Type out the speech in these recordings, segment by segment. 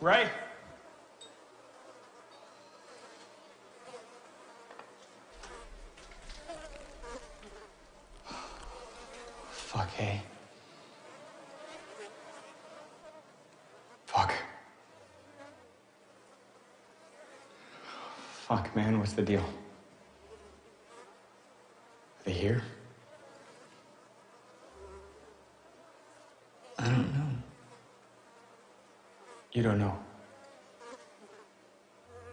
Ray? Fuck, hey. Fuck. Fuck, man, what's the deal? Are they here? I don't know. You don't know?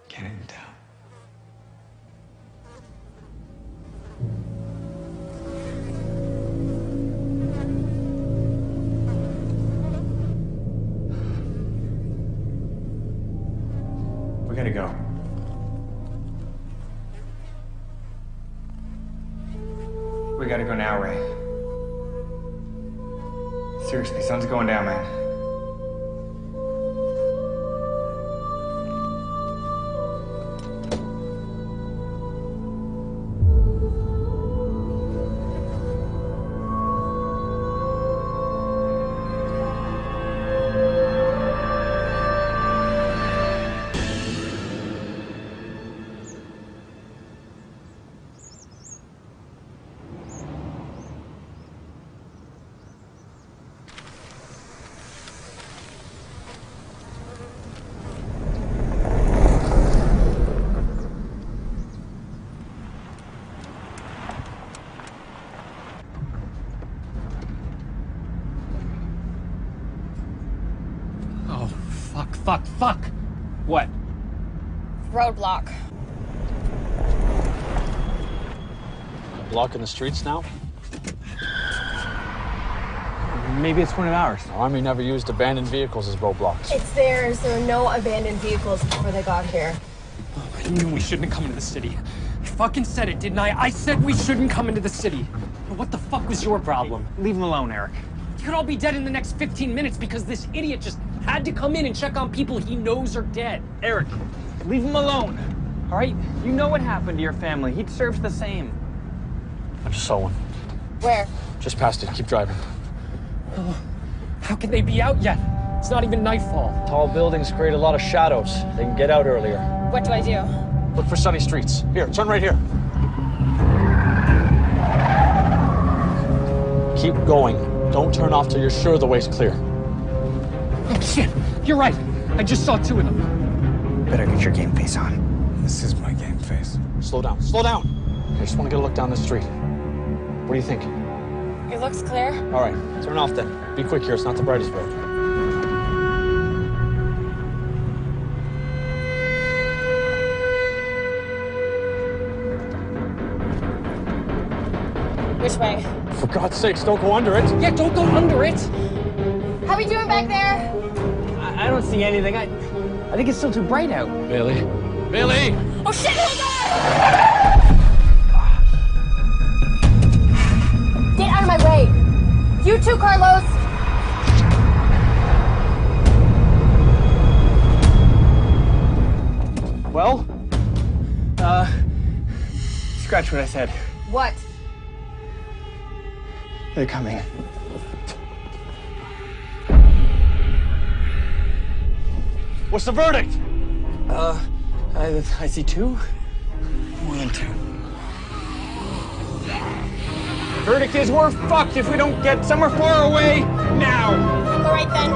Can't even tell. We gotta go. We gotta go now, Ray. Seriously, sun's going down, man. Fuck! What? Roadblock. Blocking the streets now? Maybe it's one of ours. The Army never used abandoned vehicles as roadblocks. It's theirs. There were no abandoned vehicles before they got here. I knew we shouldn't come into the city. I fucking said it, didn't I? I said we shouldn't come into the city. What the fuck was your problem? Leave him alone, Eric. You could all be dead in the next 15 minutes because this idiot just had to come in and check on people he knows are dead. Eric, leave him alone. All right? You know what happened to your family. He deserves the same. I just saw one. Where? Just past it. Keep driving. Oh, how can they be out yet? It's not even nightfall. Tall buildings create a lot of shadows. They can get out earlier. What do I do? Look for sunny streets. Here, turn right here. Keep going. Don't turn off till you're sure the way's clear. Oh, shit. You're right. I just saw two of them. Better get your game face on. This is my game face. Slow down. Slow down. I just want to get a look down the street. What do you think? It looks clear. All right, turn off then. Be quick here. It's not the brightest road. Which way? For God's sakes, don't go under it. Yeah, don't go under it. How we doing back there? I don't see anything. I think it's still too bright out. Bailey. Bailey! Oh shit, hold on! Get out of my way! You too, Carlos! Well, scratch what I said. What? They're coming. What's the verdict? I see two. More than two. Verdict is we're fucked if we don't get somewhere far away now. All right then.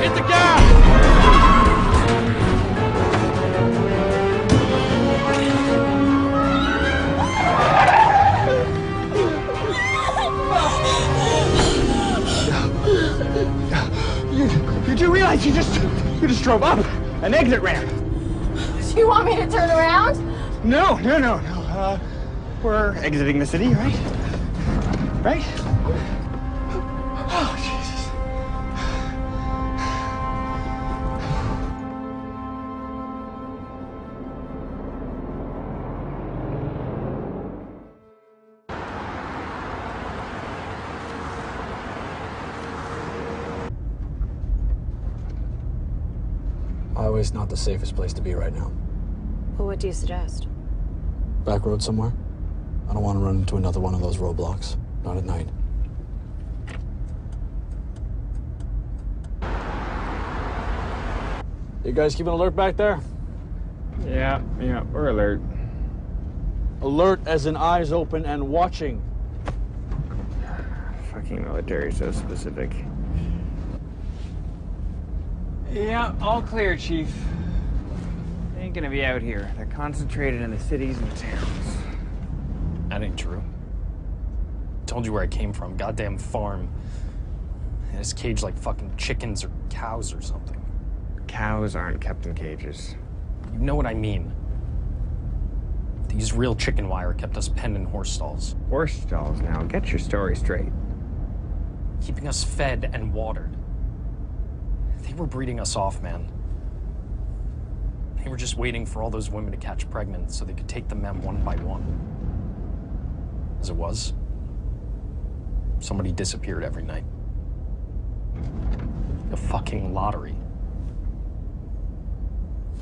Hit the gas! You do realize you just drove up an exit ramp? Do you want me to turn around? No. We're exiting the city, right? Right? Oh, Jesus. Broadway's not the safest place to be right now. Well, what do you suggest? Back road somewhere? I don't want to run into another one of those roadblocks. Not at night. You guys keeping alert back there? Yeah, we're alert. Alert as in eyes open and watching. Fucking military, so specific. Yeah, all clear, Chief. They ain't gonna be out here. They're concentrated in the cities and the towns. That ain't true. Told you where I came from. Goddamn farm. And it's caged like fucking chickens or cows or something. Cows aren't kept in cages. You know what I mean. These real chicken wire kept us penned in horse stalls. Horse stalls now. Get your story straight. Keeping us fed and watered. They were breeding us off, man. They were just waiting for all those women to catch pregnant so they could take the men one by one. As it was, somebody disappeared every night. A fucking lottery.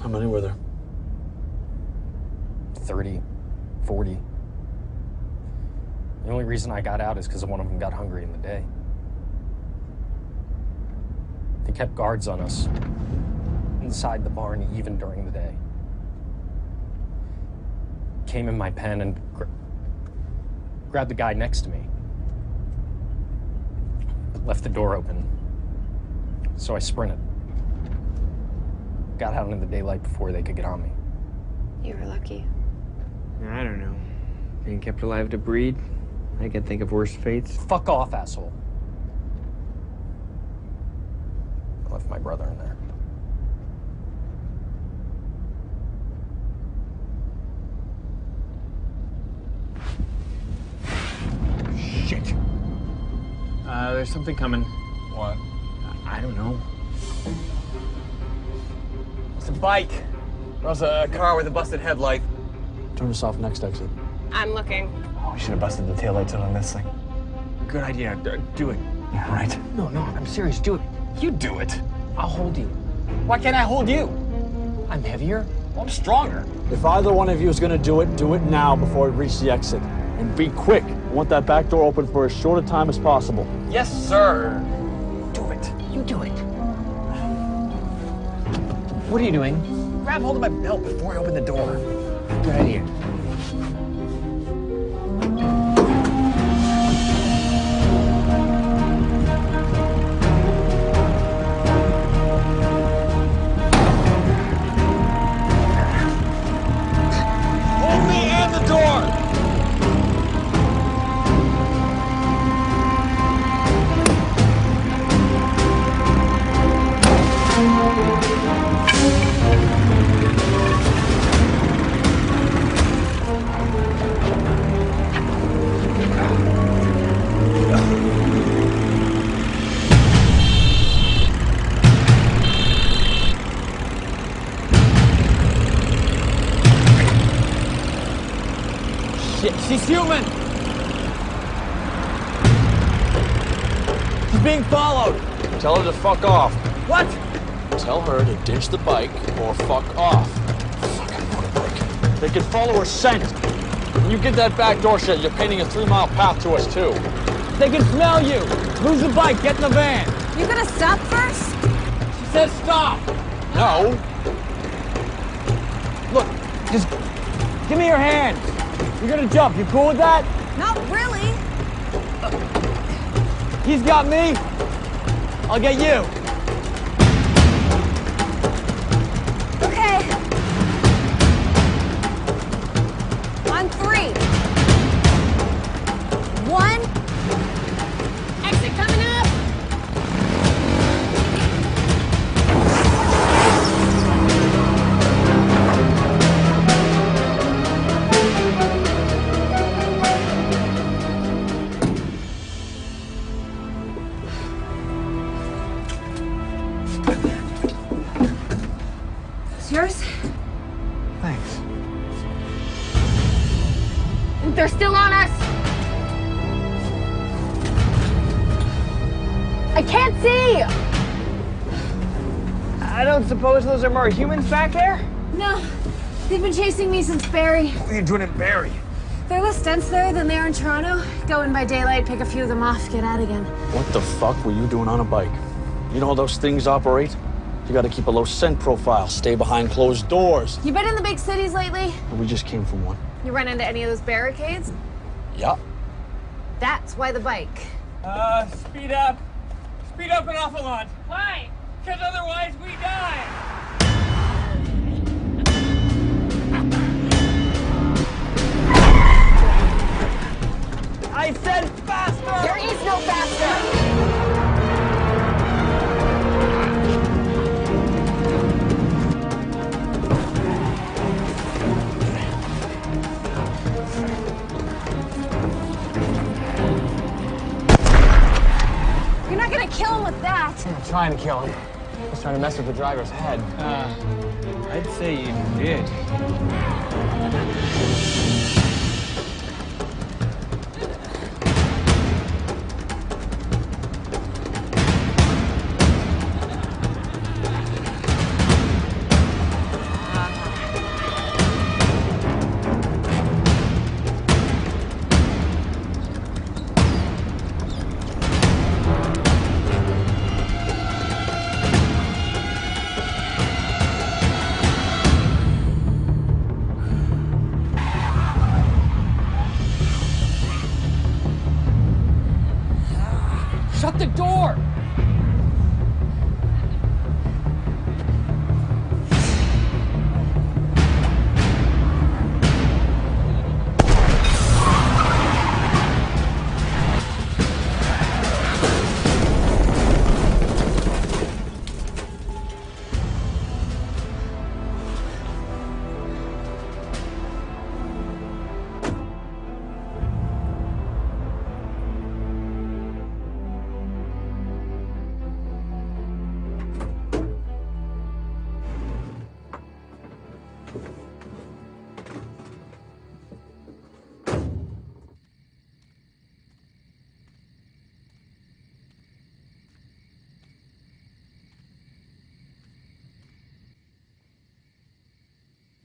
How many were there? 30, 40. The only reason I got out is because one of them got hungry in the day. They kept guards on us inside the barn even during the day. Came in my pen and grabbed the guy next to me. Left the door open, so I sprinted. Got out into the daylight before they could get on me. You were lucky. I don't know. Being kept alive to breed? I can think of worse fates. Fuck off, asshole. I left my brother in there. Shit. There's something coming. What? I don't know. It's a bike. Or else a car with a busted headlight. Turn us off next exit. I'm looking. Oh, we should have busted the taillights out on this thing. Good idea. Do it. Yeah, right. No, I'm serious. Do it. You do it. I'll hold you. Why can't I hold you? I'm heavier. Well, I'm stronger. If either one of you is gonna do it now before we reach the exit. And be quick. I want that back door open for as short a time as possible. Yes, sir. Do it. You do it. What are you doing? Grab hold of my belt before I open the door. Good idea. Hold me and the door! Shit, she's human! She's being followed! Tell her to fuck off. What? Tell her to ditch the bike or fuck off. Fucking motorbike. They can follow her scent. When you get that back door shut, you're painting a 3-mile path to us, too. They can smell you! Lose the bike, get in the van! You gonna stop first? She says stop! No. Look, just give me your hand. You're gonna jump. You cool with that? Not really. He's got me. I'll get you. Okay. On 3. 1. Exit coming up. It's yours? Thanks. They're still on us. I can't see. I don't suppose those are more humans back there? No, they've been chasing me since Barry. What are you doing in Barrie? They're less dense there than they are in Toronto. Go in by daylight, pick a few of them off, get out again. What the fuck were you doing on a bike? You know how those things operate? You gotta keep a low scent profile, stay behind closed doors. You been in the big cities lately? We just came from one. You run into any of those barricades? Yeah. That's why the bike. Speed up. Speed up an awful lot. Why? Because otherwise we die. I said faster! There is no faster! You're not gonna kill him with that! I'm not trying to kill him. I was trying to mess with the driver's head. I'd say you did. Shut the door!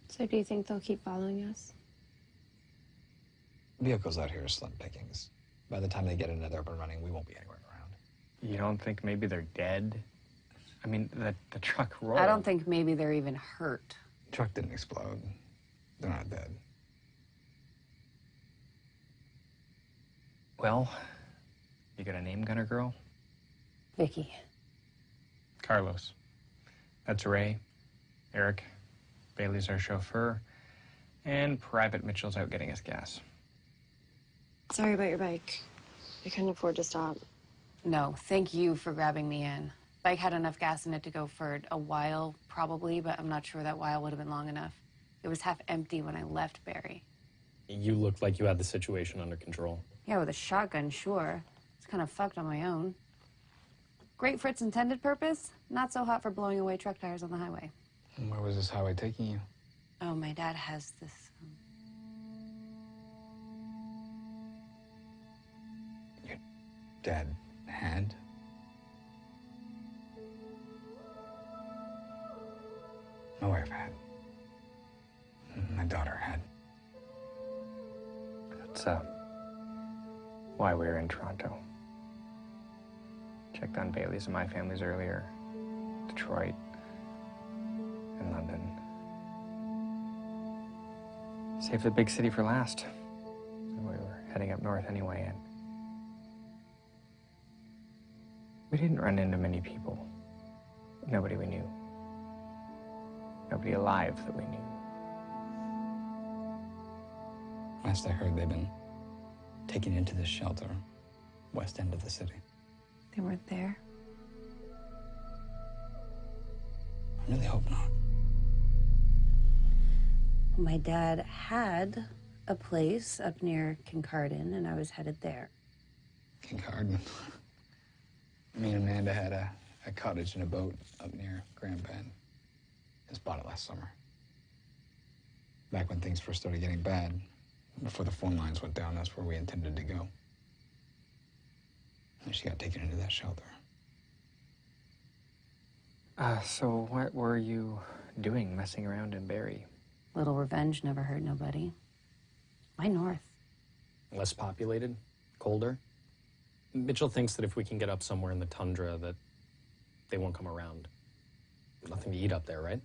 So do you think they'll keep following us? Vehicles out here are slim pickings. By the time they get another up and running, we won't be anywhere around. You don't think maybe they're dead? I mean, the truck rolled. I don't think maybe they're even hurt. The truck didn't explode. They're not dead. Well, you got a name, Gunner Girl? Vicky. Carlos. That's Ray. Eric. Bailey's our chauffeur. And Private Mitchell's out getting us gas. Sorry about your bike. I couldn't afford to stop. No, thank you for grabbing me in. Bike had enough gas in it to go for a while, probably, but I'm not sure that while would have been long enough. It was half empty when I left Barrie. You looked like you had the situation under control. Yeah, with a shotgun, sure. It's kind of fucked on my own. Great for its intended purpose, not so hot for blowing away truck tires on the highway. And where was this highway taking you? Oh, my dad has this. Your dad had? My wife had. My daughter had. That's why we were in Toronto. Checked on Bailey's and my families earlier. Detroit. And London. Saved the big city for last. We were heading up north anyway, and we didn't run into many people. Nobody we knew. Nobody alive that we knew. Last I heard, they've been taken into this shelter, west end of the city. They weren't there? I really hope not. My dad had a place up near Kincardine, and I was headed there. Kincardine. Me and Amanda had a cottage and a boat up near Grand Bend. Just bought it last summer. Back when things first started getting bad, before the phone lines went down, that's where we intended to go. And she got taken into that shelter. So what were you doing messing around in Barrie? Little revenge never hurt nobody. Why north? Less populated, colder. Mitchell thinks that if we can get up somewhere in the tundra that they won't come around. Nothing to eat up there, right?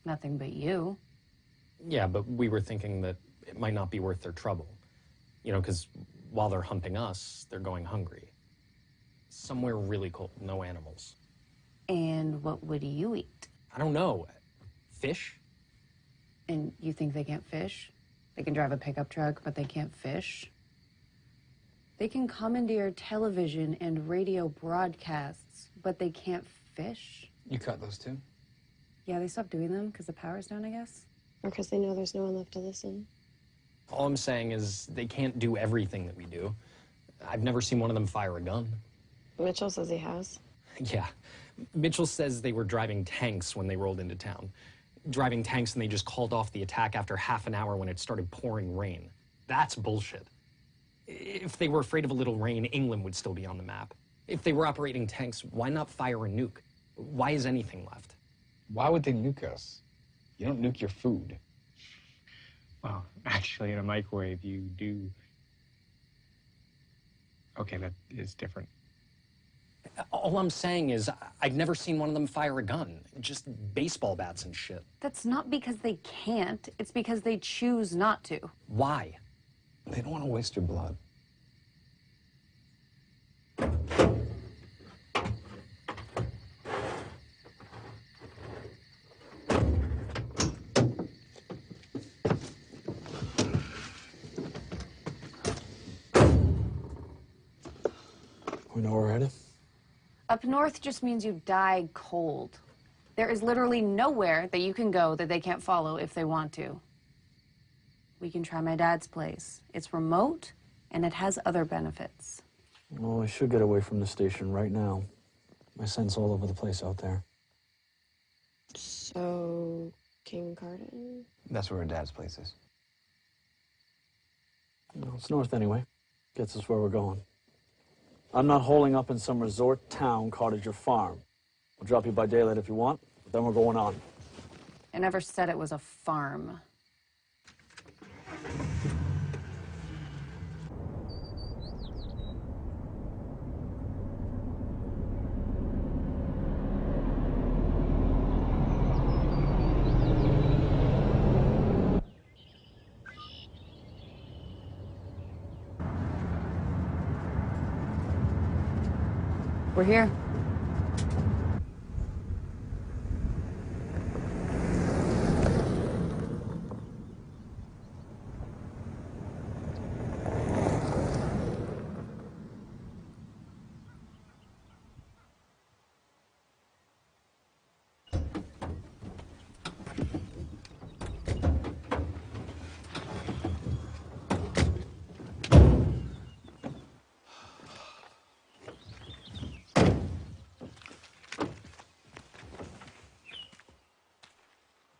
Nothing but you. Yeah, but we were thinking that it might not be worth their trouble. You know, because while they're hunting us, they're going hungry. Somewhere really cold, no animals. And what would you eat? I don't know. Fish? And you think they can't fish? They can drive a pickup truck, but they can't fish? They can commandeer television and radio broadcasts, but they can't fish? You cut those too? Yeah, they stopped doing them because the power's down, I guess. Or because they know there's no one left to listen. All I'm saying is they can't do everything that we do. I've never seen one of them fire a gun. Mitchell says he has. Yeah. Mitchell says they were driving tanks when they rolled into town. Driving tanks and they just called off the attack after half an hour when it started pouring rain. That's bullshit. If they were afraid of a little rain, England would still be on the map. If they were operating tanks, why not fire a nuke? Why is anything left? Why would they nuke us? You don't nuke your food. Well, actually, in a microwave, you do. Okay, that is different. All I'm saying is I've never seen one of them fire a gun. Just baseball bats and shit. That's not because they can't. It's because they choose not to. Why? They don't want to waste your blood. We know where we're headed? Up north just means you die cold. There is literally nowhere that you can go that they can't follow if they want to. We can try my dad's place. It's remote, and it has other benefits. Well, we should get away from the station right now. My scent's all over the place out there. So, King Cardin? That's where her dad's place is. No, it's north anyway. Gets us where we're going. I'm not holding up in some resort town, cottage, or farm. We'll drop you by daylight if you want, but then we're going on. I never said it was a farm. We're here.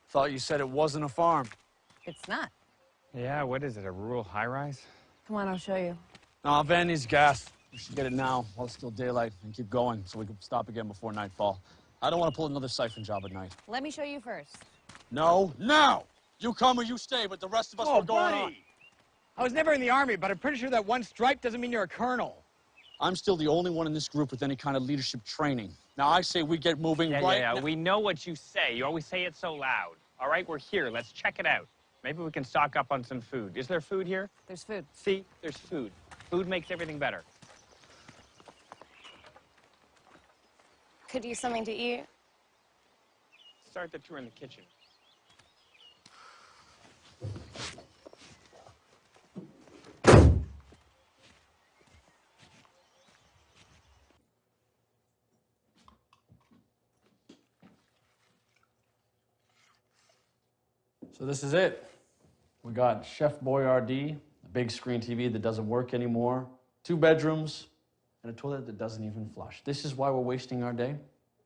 Thought you said it wasn't a farm. It's not. Yeah, what is it, a rural high-rise? Come on, I'll show you. Nah, Van needs gas. We should get it now while it's still daylight and keep going so we can stop again before nightfall. I don't want to pull another siphon job at night. Let me show you first. No, now! You come or you stay, but the rest of us are going on. I was never in the Army, but I'm pretty sure that one stripe doesn't mean you're a colonel. I'm still the only one in this group with any kind of leadership training. Now, I say we get moving right Yeah, now. we know what you say. You always say it so loud. All right, we're here. Let's check it out. Maybe we can stock up on some food. Is there food here? There's food. See, there's food. Food makes everything better. Could use something to eat. Start the tour in the kitchen. So this is it. We got Chef Boyardee, a big screen TV that doesn't work anymore, 2 bedrooms, and a toilet that doesn't even flush. This is why we're wasting our day?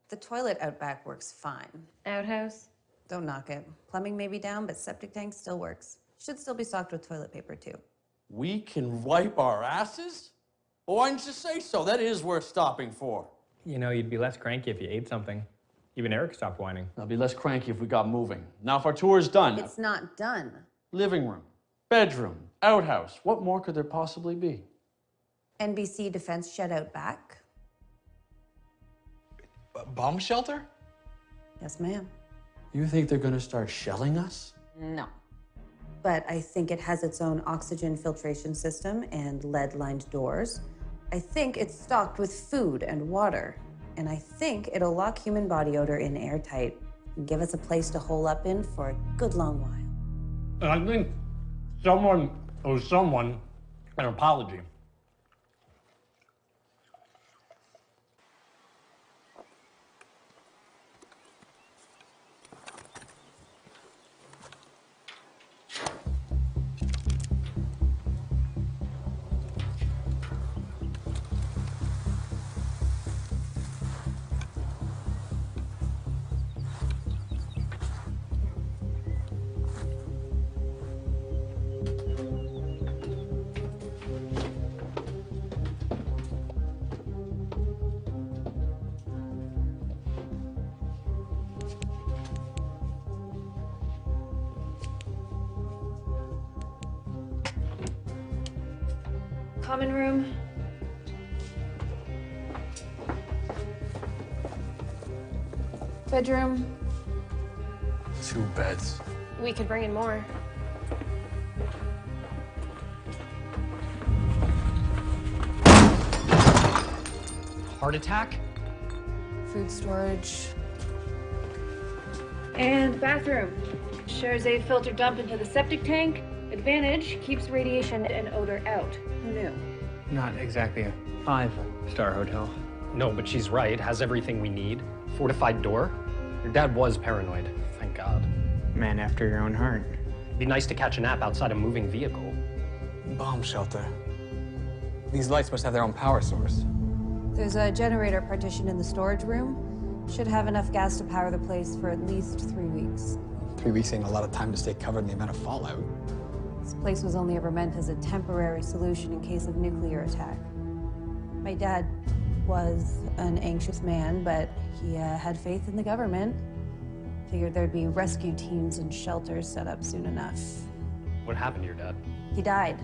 The toilet out back works fine. Outhouse? Don't knock it. Plumbing may be down, but septic tank still works. Should still be stocked with toilet paper, too. We can wipe our asses? Well, why didn't you say so? That is worth stopping for. You know, you'd be less cranky if you ate something. Even Eric stopped whining. I'll be less cranky if we got moving. Now, if our tour is done, It's not done. living room, bedroom, outhouse, what more could there possibly be? NBC defense shed out back. Bomb shelter? Yes, ma'am. You think they're gonna start shelling us? No. But I think it has its own oxygen filtration system and lead-lined doors. I think it's stocked with food and water. And I think it'll lock human body odor in airtight and give us a place to hole up in for a good long while. I think someone owes someone an apology. Common room. Bedroom. 2 beds. We could bring in more. Heart attack? Food storage. And bathroom. Shares a filter dump into the septic tank. Advantage, keeps radiation and odor out. Who knew? Not exactly a 5-star hotel. No, but she's right. Has everything we need. Fortified door. Your dad was paranoid. Thank God. Man after your own heart. It'd be nice to catch a nap outside a moving vehicle. Bomb shelter. These lights must have their own power source. There's a generator partition in the storage room. Should have enough gas to power the place for at least 3 weeks. 3 weeks ain't a lot of time to stay covered in the amount of fallout. This place was only ever meant as a temporary solution in case of nuclear attack. My dad was an anxious man, but he had faith in the government. Figured there'd be rescue teams and shelters set up soon enough. What happened to your dad? He died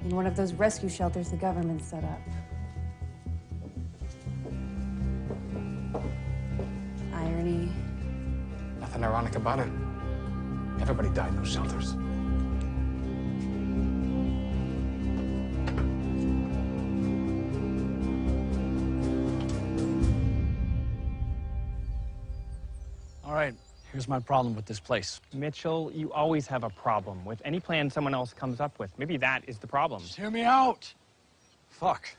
in one of those rescue shelters the government set up. Irony. Nothing ironic about it. Everybody died in those shelters. All right, here's my problem with this place. Mitchell, you always have a problem with any plan someone else comes up with. Maybe that is the problem. Just hear me out. Fuck.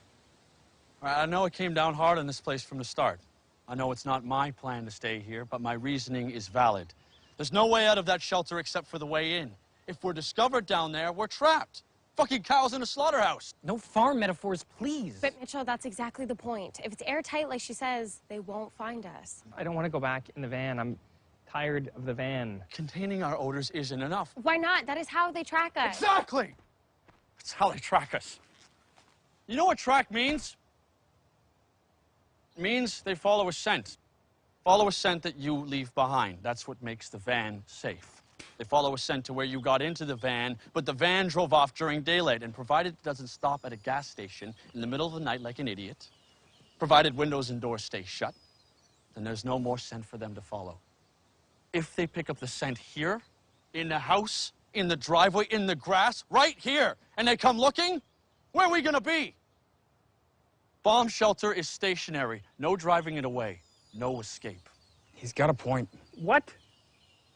All right, I know it came down hard on this place from the start. I know it's not my plan to stay here, but my reasoning is valid. There's no way out of that shelter except for the way in. If we're discovered down there, we're trapped. Fucking cows in a slaughterhouse. No farm metaphors, please. But Mitchell, that's exactly the point. If it's airtight, like she says, they won't find us. I don't want to go back in the van. I'm tired of the van. Containing our odors isn't enough. Why not? That is how they track us. Exactly! That's how they track us. You know what track means? It means they follow a scent. Follow a scent that you leave behind. That's what makes the van safe. They follow a scent to where you got into the van, but the van drove off during daylight, and provided it doesn't stop at a gas station in the middle of the night like an idiot, provided windows and doors stay shut, then there's no more scent for them to follow. If they pick up the scent here, in the house, in the driveway, in the grass, right here, and they come looking, where are we gonna be? Bomb shelter is stationary. No driving it away. No escape. He's got a point. What?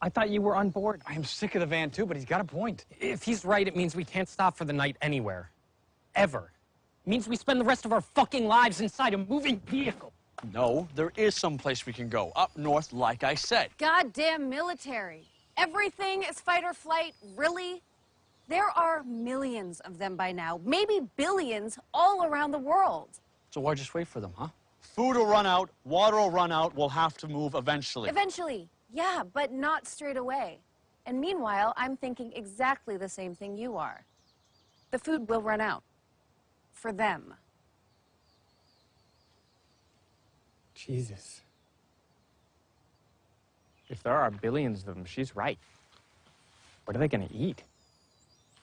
I thought you were on board. I am sick of the van too, but he's got a point. If he's right, it means we can't stop for the night anywhere. Ever. It means we spend the rest of our fucking lives inside a moving vehicle. No, there is some place we can go. Up north, like I said. Goddamn military. Everything is fight or flight, really? There are millions of them by now, maybe billions all around the world. So why just wait for them, huh? Food will run out, water will run out, we'll have to move eventually. Eventually, yeah, but not straight away. And meanwhile, I'm thinking exactly the same thing you are. The food will run out. For them. Jesus. If there are billions of them, she's right. What are they gonna eat?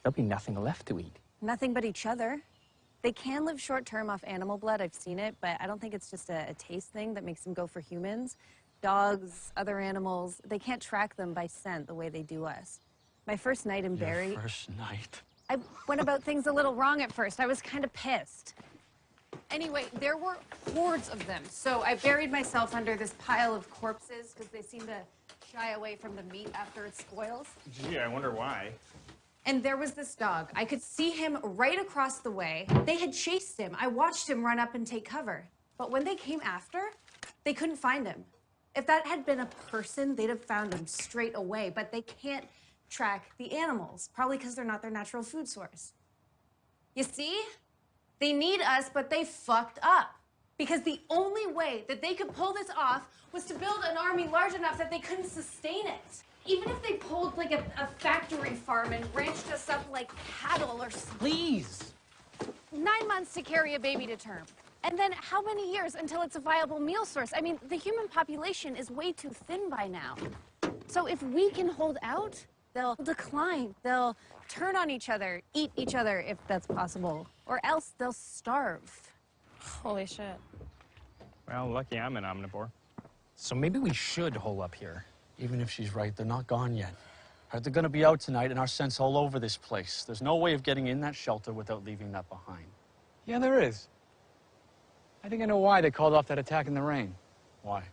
There'll be nothing left to eat. Nothing but each other. They can live short term off animal blood, I've seen it, but I don't think it's just a taste thing that makes them go for humans. Dogs, other animals, they can't track them by scent the way they do us. My first night in Barry, Your first night. I went about things a little wrong at first. I was kind of pissed. Anyway, there were hordes of them, so I buried myself under this pile of corpses because they seem to shy away from the meat after it spoils. Gee, I wonder why. And there was this dog. I could see him right across the way. They had chased him. I watched him run up and take cover. But when they came after, they couldn't find him. If that had been a person, they'd have found him straight away. But they can't track the animals, probably because they're not their natural food source. You see? They need us, but they fucked up. Because the only way that they could pull this off was to build an army large enough that they couldn't sustain it. Even if they pulled like a factory farm and ranched us up like cattle or something. Please! 9 months to carry a baby to term. And then how many years until it's a viable meal source? I mean, the human population is way too thin by now. So if we can hold out, they'll decline. They'll turn on each other, eat each other if that's possible, or else they'll starve. Holy shit. Well, lucky I'm an omnivore. So maybe we should hole up here. Even if she's right, they're not gone yet. They're gonna be out tonight and our scent's all over this place. There's no way of getting in that shelter without leaving that behind. Yeah, there is. I think I know why they called off that attack in the rain. Why?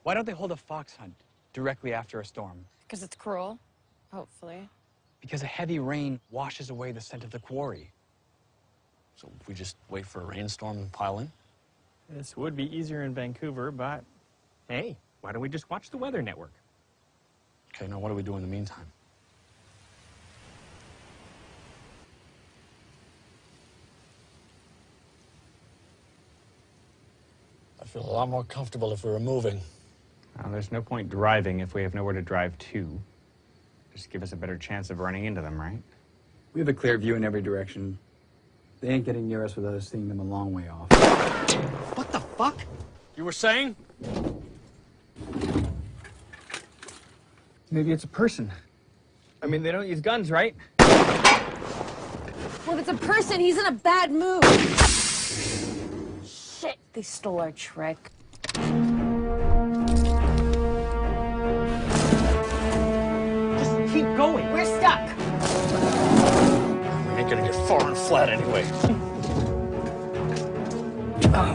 Why don't they hold a fox hunt directly after a storm? Because it's cruel. Hopefully. Because a heavy rain washes away the scent of the quarry. So we just wait for a rainstorm and pile in? This would be easier in Vancouver, but hey, why don't we just watch the Weather Network? Okay, now what do we do in the meantime? I feel a lot more comfortable if we were moving. There's no point driving if we have nowhere to drive to. Just give us a better chance of running into them, right? We have a clear view in every direction. They ain't getting near us without us seeing them a long way off. What the fuck? You were saying? Maybe it's a person. I mean, they don't use guns, right? Well, if it's a person, he's in a bad mood. Shit, they stole our trick. Just keep going. We're stuck. We ain't gonna get far and flat anyway.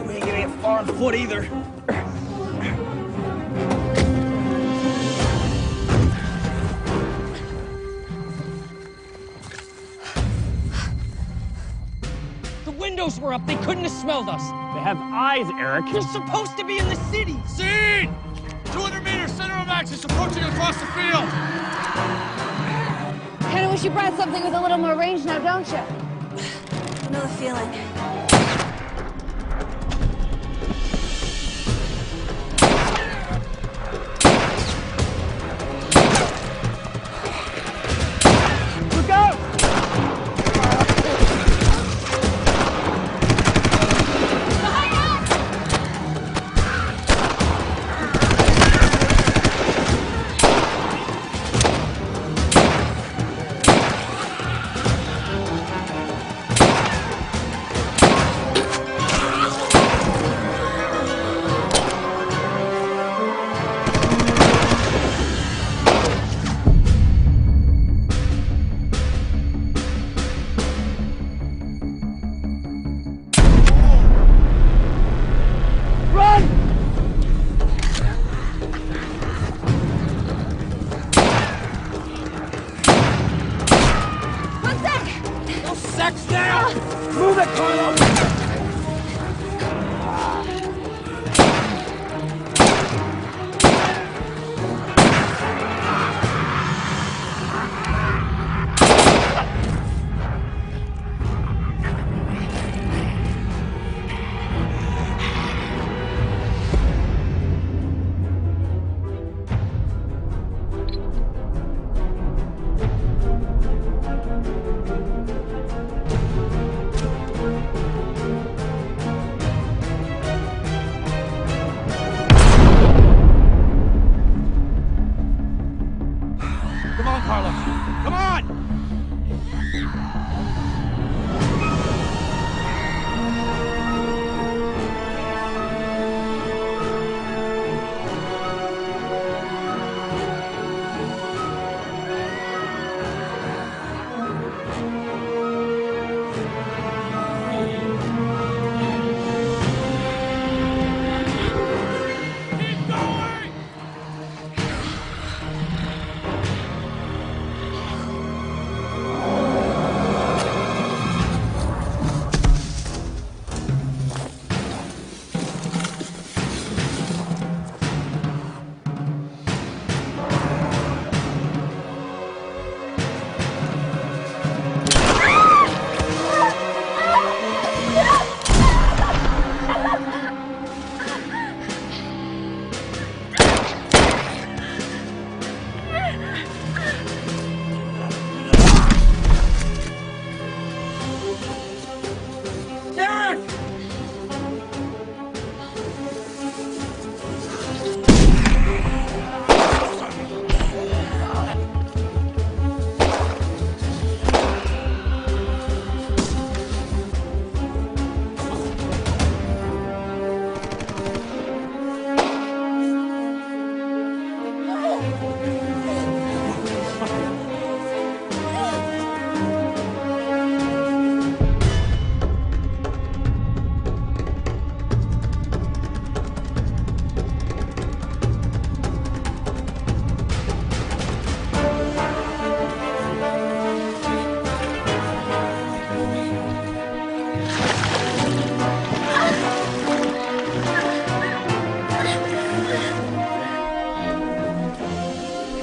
We ain't gonna get far on foot either. The windows were up. They couldn't have smelled us. They have eyes, Eric. We're supposed to be in the city. Scene! 200 meters, center of axis, approaching across the field. Kinda wish you brought something with a little more range now, don't you? I know the feeling. Look out! Come on!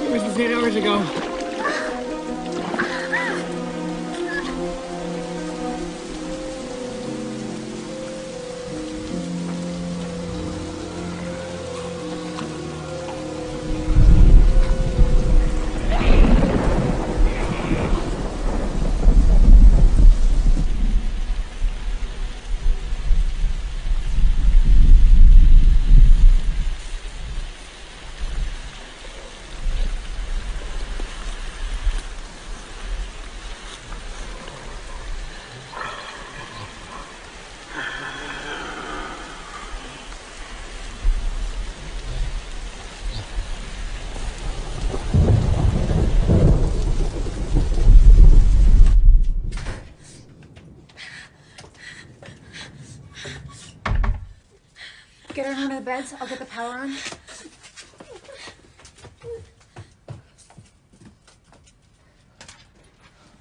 It was 8 hours ago. Get her in one of the beds. I'll get the power on.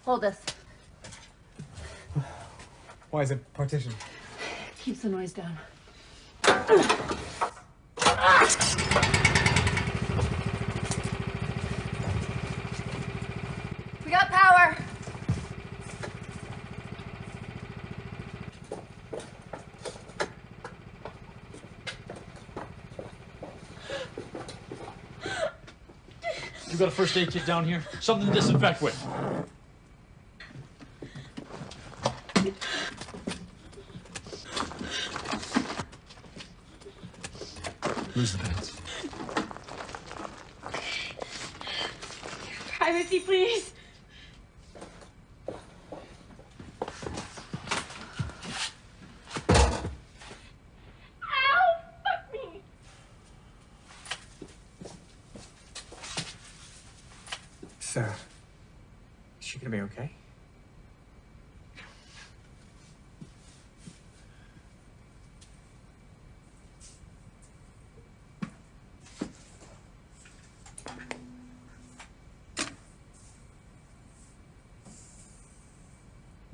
Hold this. Why is it partition? Keeps the noise down. We got power. You got a first aid kit down here? Something to disinfect with. Lose the beds. Privacy, please. Ow! Fuck me! Sarah, is she gonna be okay?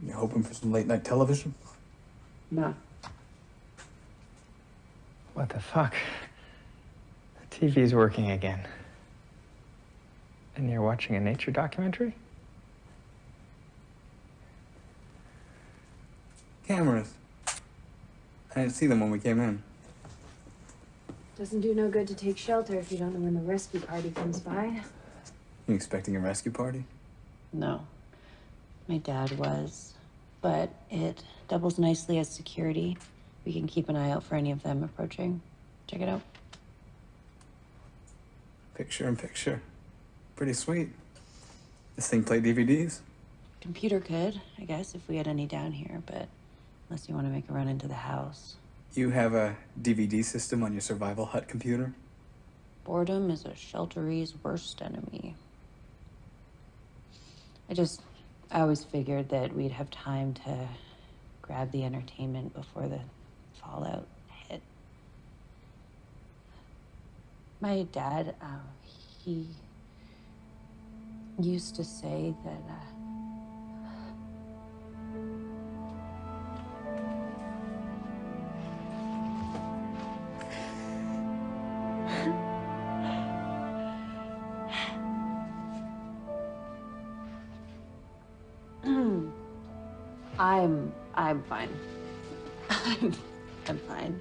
You hoping for some late night television? No. What the fuck? The TV's working again. And you're watching a nature documentary? Cameras. I didn't see them when we came in. Doesn't do no good to take shelter if you don't know when the rescue party comes by. You expecting a rescue party? No. My dad was. But it doubles nicely as security. We can keep an eye out for any of them approaching. Check it out. Picture in picture. Pretty sweet. This thing play DVDs? Computer could, I guess, if we had any down here, but unless you want to make a run into the house. You have a DVD system on your survival hut computer? Boredom is a shelteree's worst enemy. I always figured that we'd have time to grab the entertainment before the fallout hit. My dad, he used to say that, I'm fine. I'm fine.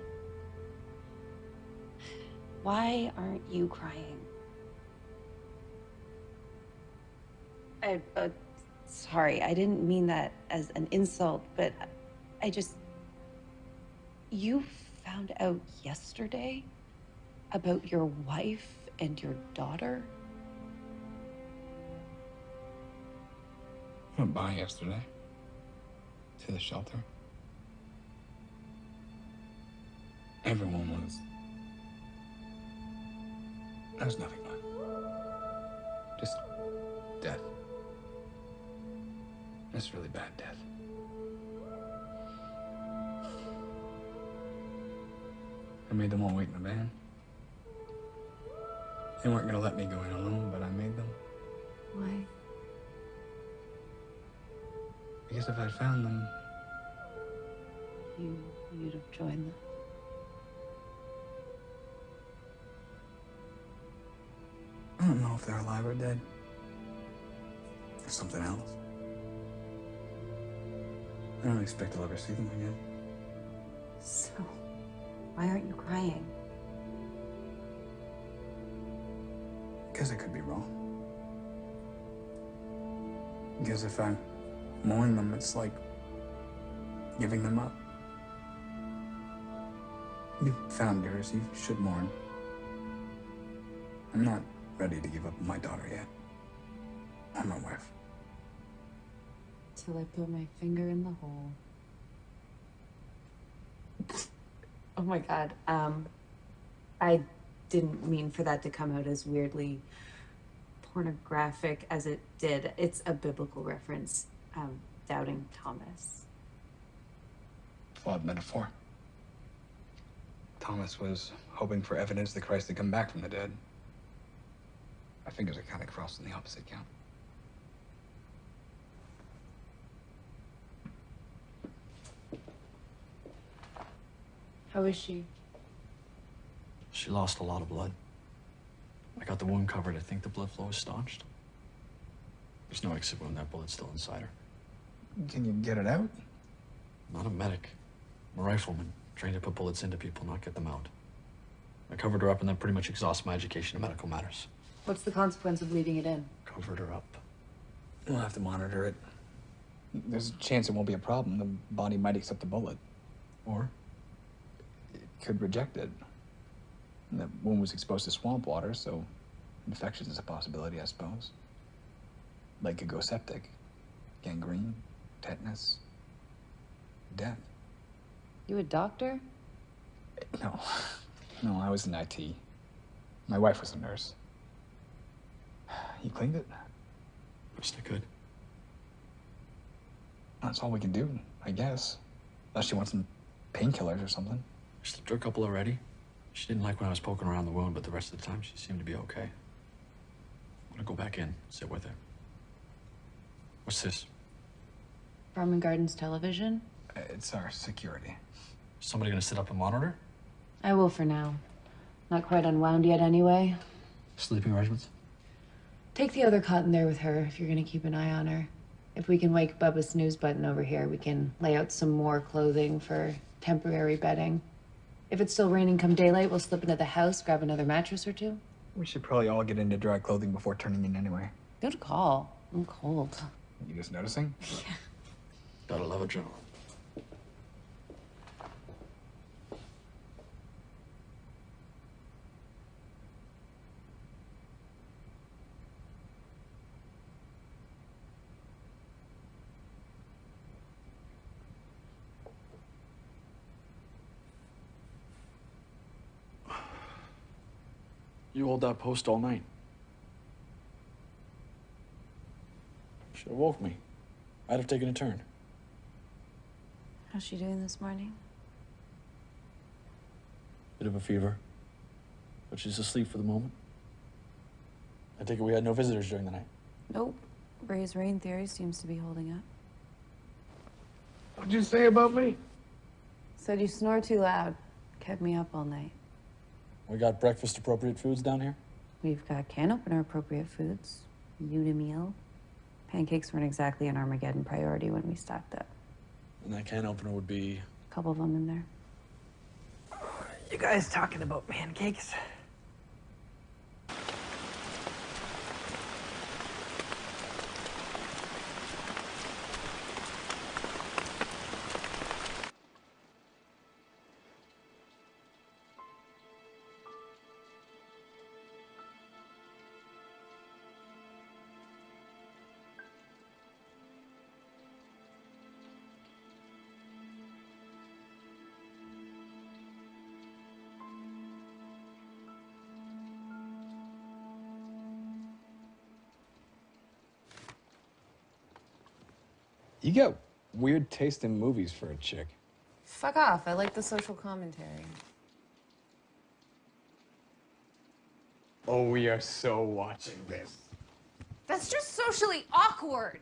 Why aren't you crying? Sorry, I didn't mean that as an insult, but you found out yesterday about your wife and your daughter? I went by yesterday. To the shelter. Everyone was... There was nothing left. Just death. Just really bad death. I made them all wait in the van. They weren't gonna let me go in alone, but I made them. Why? Because if I'd found them... You'd have joined them. I don't know if they're alive or dead. Or something else. I don't expect I'll ever see them again. So, why aren't you crying? Because I could be wrong. Because if I mourn them, it's like giving them up. You found yours, you should mourn. I'm not ready to give up my daughter yet. Or my wife. Till I put my finger in the hole. Oh my God. I didn't mean for that to come out as weirdly pornographic as it did. It's a biblical reference. Doubting Thomas. Flawed metaphor. Thomas was hoping for evidence that Christ had come back from the dead. My fingers are kind of crossed in the opposite count. How is she? She lost a lot of blood. I got the wound covered. I think the blood flow is staunched. There's no exit wound. That bullet's still inside her. Can you get it out? Not a medic. I'm a rifleman, trained to put bullets into people, not get them out. I covered her up and that pretty much exhausts my education in medical matters. What's the consequence of leaving it in? Covered her up. We'll have to monitor it. There's a chance it won't be a problem. The body might accept the bullet. Or? It could reject it. And the wound was exposed to swamp water, so infection is a possibility, I suppose. Leg could go septic. Gangrene, tetanus, death. You a doctor? No. No, I was in IT. My wife was a nurse. You cleaned it? Best I could. That's all we can do, I guess. Unless you want some painkillers or something. I slipped her a couple already. She didn't like when I was poking around the wound, but the rest of the time she seemed to be okay. I'm gonna go back in, sit with her. What's this? Farm and Gardens television? It's our security. Somebody gonna sit up and monitor? I will for now. Not quite unwound yet anyway. Sleeping arrangements? Take the other cot in there with her if you're gonna keep an eye on her. If we can wake Bubba's snooze button over here, we can lay out some more clothing for temporary bedding. If it's still raining come daylight, we'll slip into the house, grab another mattress or two. We should probably all get into dry clothing before turning in anyway. Good call. I'm cold. You just noticing? Gotta love a journal. You hold that post all night. Should have woke me. I'd have taken a turn. How's she doing this morning? Bit of a fever, but she's asleep for the moment. I take it we had no visitors during the night. Nope. Ray's rain theory seems to be holding up. What'd you say about me? Said you snore too loud. Kept me up all night. We got breakfast appropriate foods down here. We've got can opener appropriate foods. Unimeel. Pancakes weren't exactly an Armageddon priority when we stocked up. And that can opener would be... A couple of them in there. You guys talking about pancakes? You got weird taste in movies for a chick. Fuck off. I like the social commentary. Oh, we are so watching this. That's just socially awkward.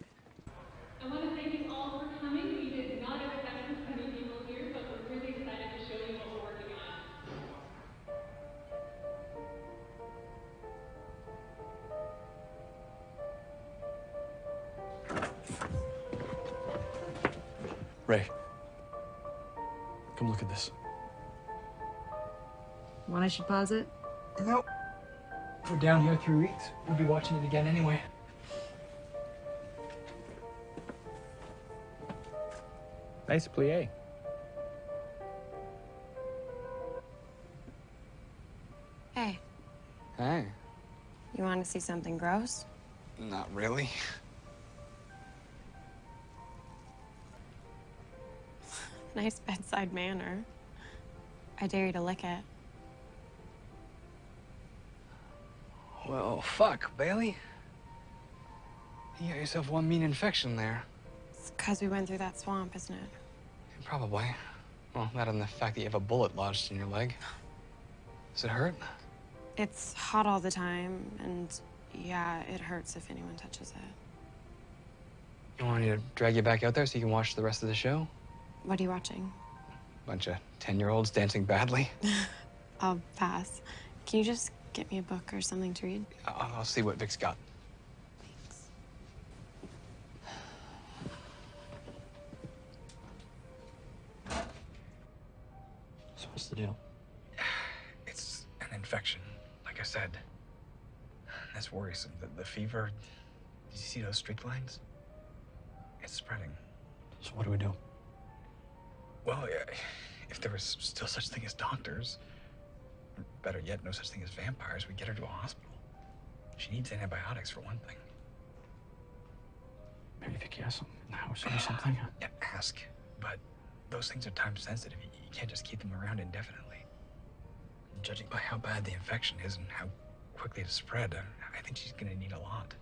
I want to thank you all for coming. We did not expect this many people here, but we're really excited to show you what we're working on. Ray, come look at this. Want I should pause it? No. If we're down here 3 weeks, we'll be watching it again anyway. Nice plie. Hey, Hey, you want to see something gross? not really. Nice bedside manner. I dare you to lick it. Well, fuck, Bailey. You got yourself one mean infection there. It's because we went through that swamp, isn't it? Probably. Well, that and the fact that you have a bullet lodged in your leg. Does it hurt? It's hot all the time, and yeah, it hurts if anyone touches it. You want me to drag you back out there so you can watch the rest of the show? What are you watching? Bunch of 10-year-olds dancing badly. I'll pass. Can you just get me a book or something to read? I'll see what Vic's got. Thanks. So what's the deal? It's an infection, like I said. That's worrisome. The fever, did you see those streak lines? It's spreading. So what do we do? Well, if there was still such thing as doctors, or better yet, no such thing as vampires, we'd get her to a hospital. She needs antibiotics for one thing. Maybe Vicky has some in the house or something? Yeah, ask. But those things are time sensitive. You can't just keep them around indefinitely. Judging by how bad the infection is and how quickly it's spread, I think she's gonna need a lot.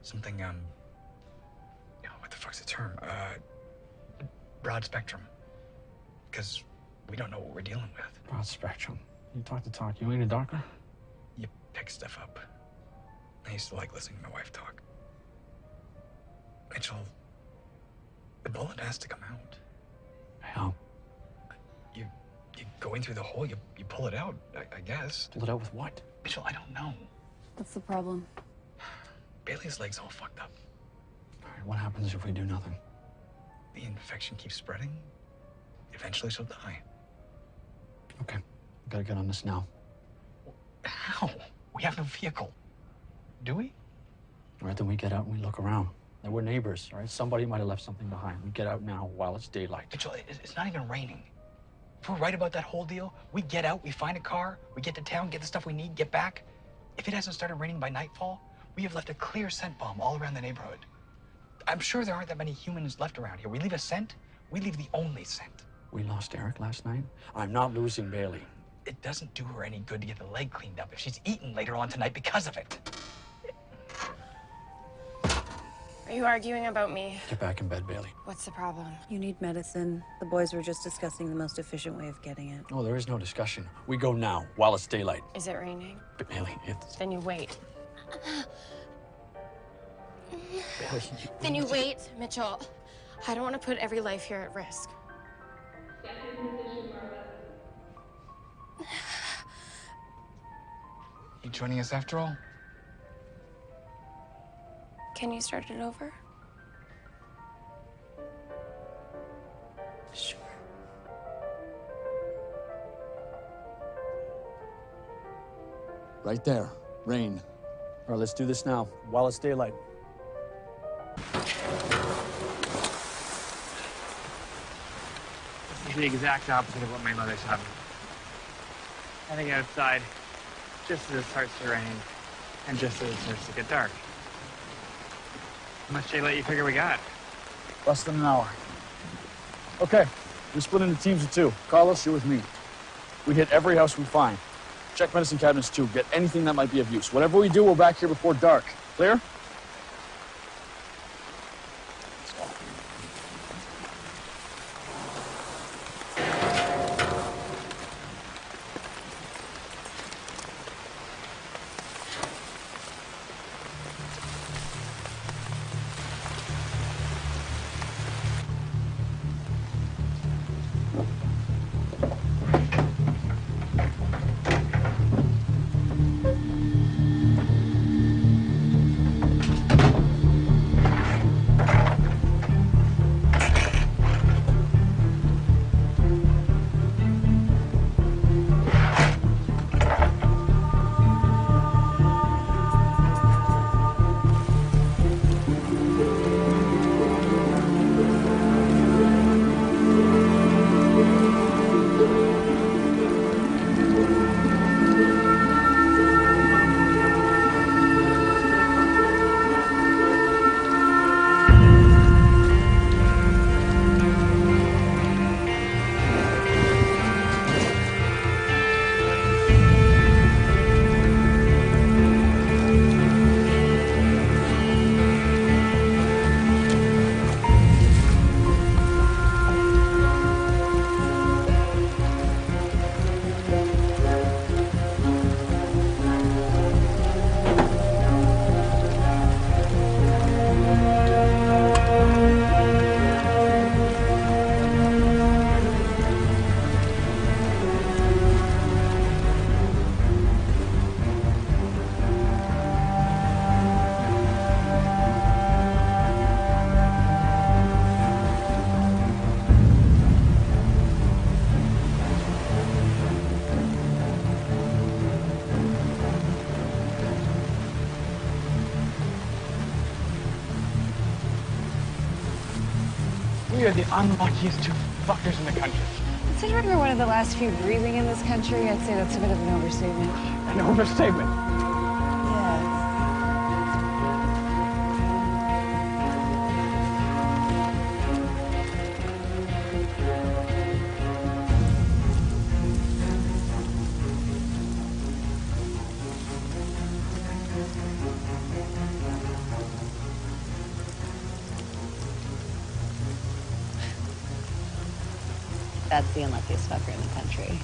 Something, what the fuck's the term? Broad spectrum. Because we don't know what we're dealing with. Broad spectrum. You talk the talk. You ain't a doctor? You pick stuff up. I used to like listening to my wife talk. Mitchell, the bullet has to come out. How? You go in through the hole, you pull it out, I guess. Pull it out with what? Mitchell, I don't know. What's the problem? Bailey's leg's all fucked up. All right, what happens if we do nothing? The infection keeps spreading. Eventually she'll die. Okay, we gotta get on this now. How? We have no vehicle. Do we? All right, then we get out and we look around. And we're neighbors, all right? Somebody might have left something behind. We get out now while it's daylight. Mitchell, it's not even raining. If we're right about that whole deal, we get out, we find a car, we get to town, get the stuff we need, get back. If it hasn't started raining by nightfall, we have left a clear scent bomb all around the neighborhood. I'm sure there aren't that many humans left around here. We leave a scent, we leave the only scent. We lost Eric last night. I'm not losing Bailey. It doesn't do her any good to get the leg cleaned up if she's eaten later on tonight because of it. Are you arguing about me? Get back in bed, Bailey. What's the problem? You need medicine. The boys were just discussing the most efficient way of getting it. Oh, there is no discussion. We go now, while it's daylight. Is it raining? Bailey, it's... Then you wait. Bailey, Then you wait, Mitchell. I don't want to put every life here at risk. Second position, Marva. You joining us after all? Can you start it over? Sure. Right there. Rain. All right, let's do this now, while it's daylight. This is the exact opposite of what my mother taught me. Heading outside just as it starts to rain and just as it starts to get dark. How much daylight you figure we got? Less than an hour. Okay, we split into teams of 2. Carlos, you're with me. We hit every house we find. Check medicine cabinets too. Get anything that might be of use. Whatever we do, we're back here before dark. Clear? Let's go. We are the unluckiest 2 fuckers in the country. Considering we're one of the last few breathing in this country, I'd say that's a bit of an overstatement. An overstatement. Yes. That's the unluckiest fucker in the country.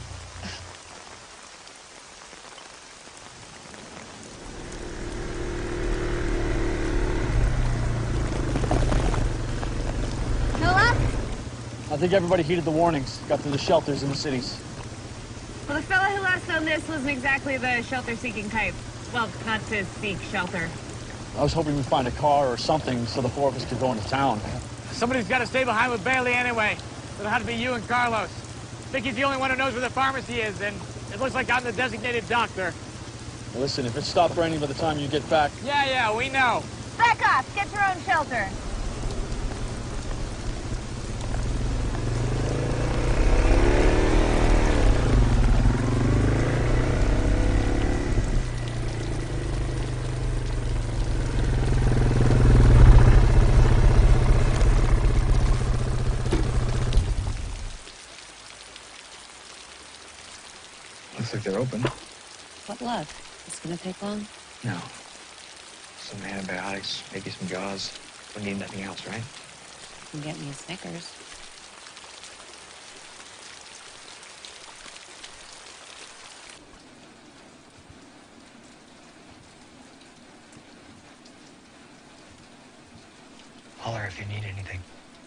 No luck? I think everybody heeded the warnings. Got to the shelters in the cities. Well, the fella who left on this wasn't exactly the shelter-seeking type. Well, not to seek shelter. I was hoping we'd find a car or something so the 4 of us could go into town. Somebody's got to stay behind with Bailey anyway. It'll have to be you and Carlos. Vicky's the only one who knows where the pharmacy is, and it looks like I'm the designated doctor. Well, listen, if it stopped raining by the time you get back... Yeah, we know. Back off! Get your own shelter! they're open. What luck? It's gonna take long? No. Some antibiotics, maybe some gauze. Don't need nothing else, right? You can get me a Snickers. Holler if you need anything.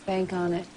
Bank on it.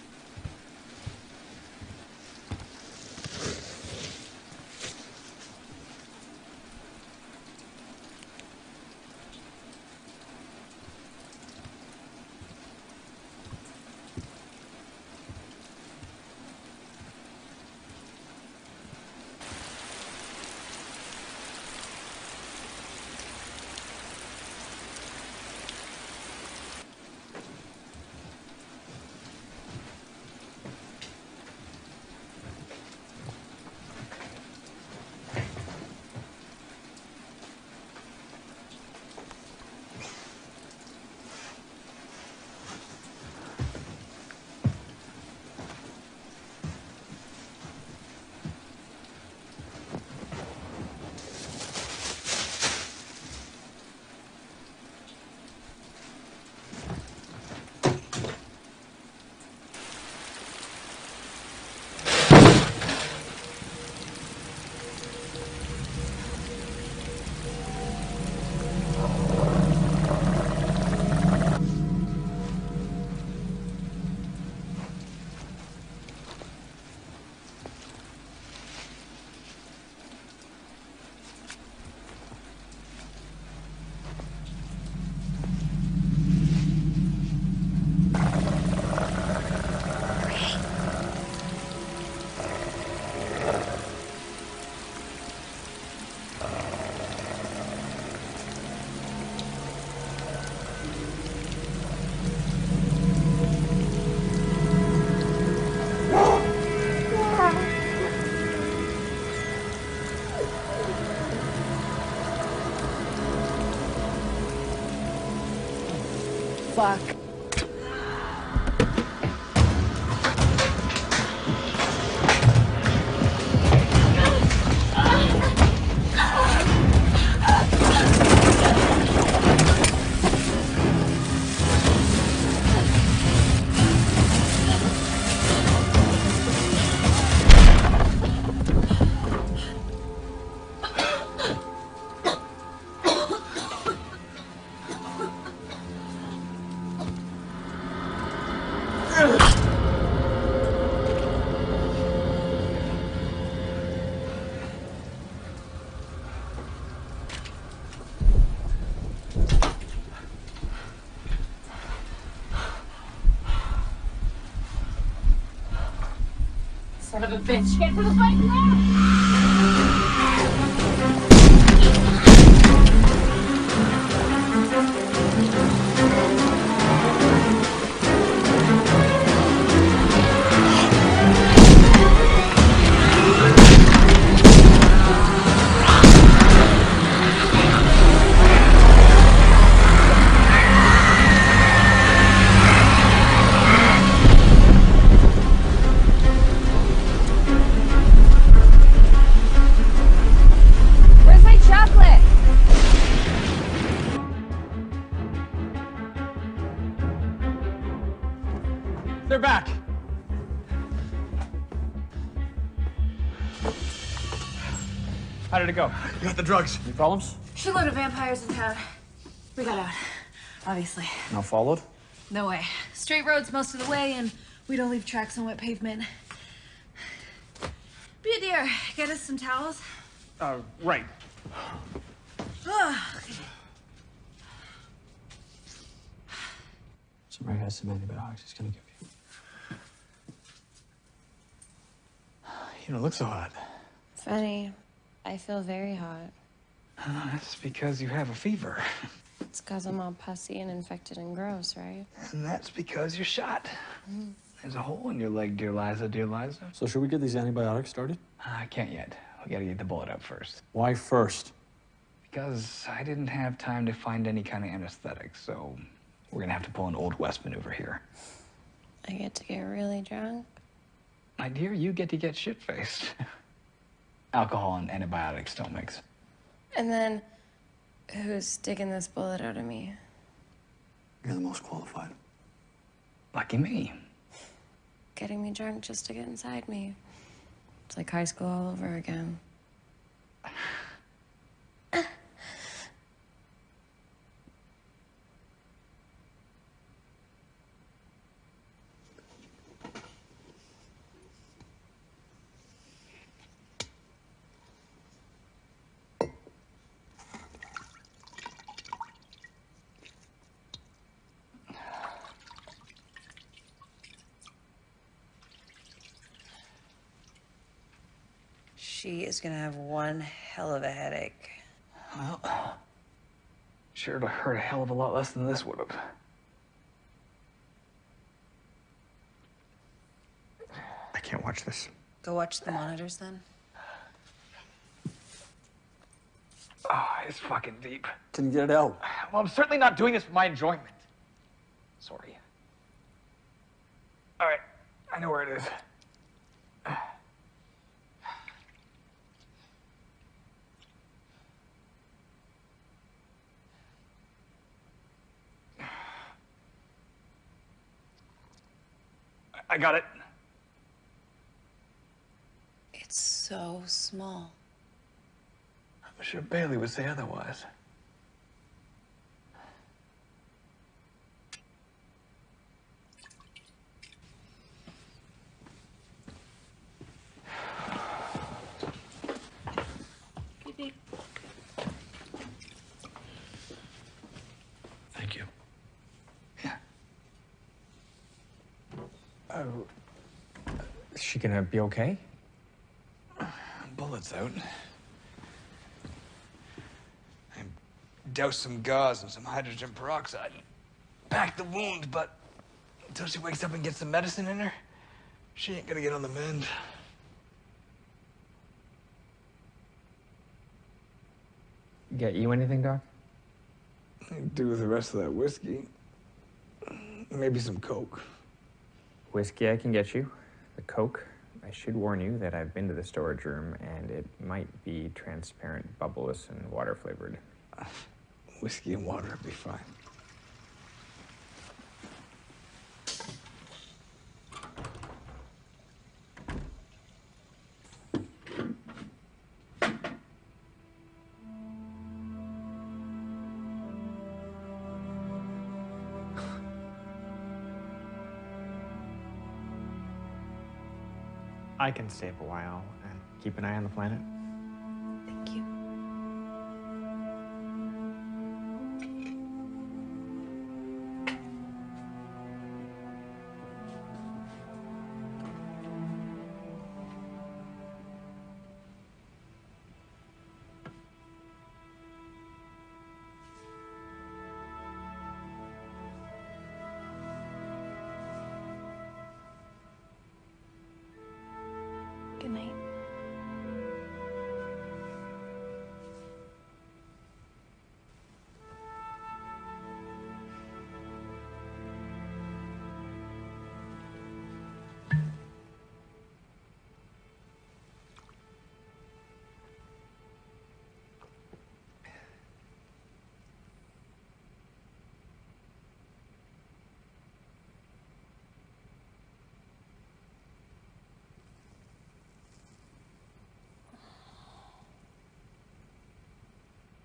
Fuck. Son of a bitch, get to the bike now! They're back. How did it go? You got the drugs. Any problems? Shitload of vampires in town. We got out, obviously. Not followed? No way. Straight roads most of the way, and we don't leave tracks on wet pavement. Be a dear. Get us some towels. Right. Somebody has some antibiotics he's gonna give you. You don't look so hot. Funny. I feel very hot. That's because you have a fever. It's because I'm all pussy and infected and gross, right? And that's because you're shot. There's a hole in your leg, dear Liza, dear Liza. So should we get these antibiotics started? I can't yet. We gotta get the bullet up first. Why first? Because I didn't have time to find any kind of anesthetic, so we're gonna have to pull an Old West maneuver here. I get to get really drunk. My dear, you get to get shit-faced. Alcohol and antibiotics don't mix. And then, who's sticking this bullet out of me? You're the most qualified. Lucky me. Getting me drunk just to get inside me. It's like high school all over again. She is gonna have one hell of a headache. Well, sure it'll hurt a hell of a lot less than this would have. I can't watch this. Go watch the monitors then. Ah, it's fucking deep. Can you get it out? Well, I'm certainly not doing this for my enjoyment. Sorry. All right, I know where it is. I got it. It's so small. I'm sure Bailey would say otherwise. Thank you. Yeah. Oh, is she gonna be okay? Bullet's out. I doused some gauze and some hydrogen peroxide and packed the wound, but until she wakes up and gets some medicine in her, she ain't gonna get on the mend. Get you anything, Doc? Do with the rest of that whiskey. Maybe some Coke. Whiskey I can get you. The Coke, I should warn you that I've been to the storage room and it might be transparent, bubbleless, and water flavored. Whiskey and water would be fine. I can stay up a while and keep an eye on the planet. Thank you. Good night.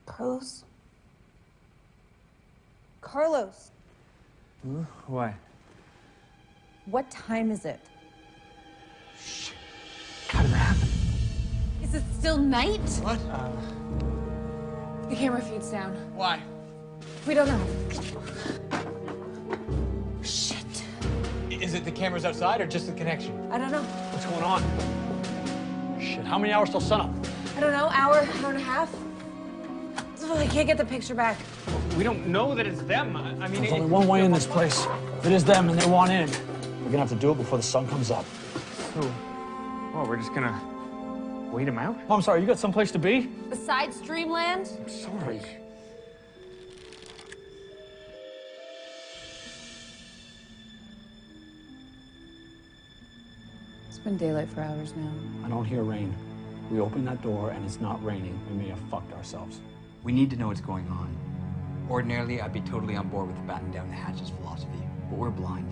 Carlos? Carlos, What? what time is it? How did that happen? Is it still night? What? The camera feed's down. Why? We don't know. Shit. Is it the cameras outside or just the connection? I don't know. What's going on? Shit, how many hours till sunup? I don't know. Hour and a half? Oh, I can't get the picture back. We don't know that it's them. I mean, There's only one way in this place. If it is them and they want in, we're gonna have to do it before the sun comes up. So, well, we're just gonna wait him out? Oh, I'm sorry, you got someplace to be? Besides Dreamland? I'm sorry. It's been daylight for hours now. I don't hear rain. We open that door and it's not raining, we may have fucked ourselves. We need to know what's going on. Ordinarily, I'd be totally on board with the batten down the hatches philosophy, but we're blind.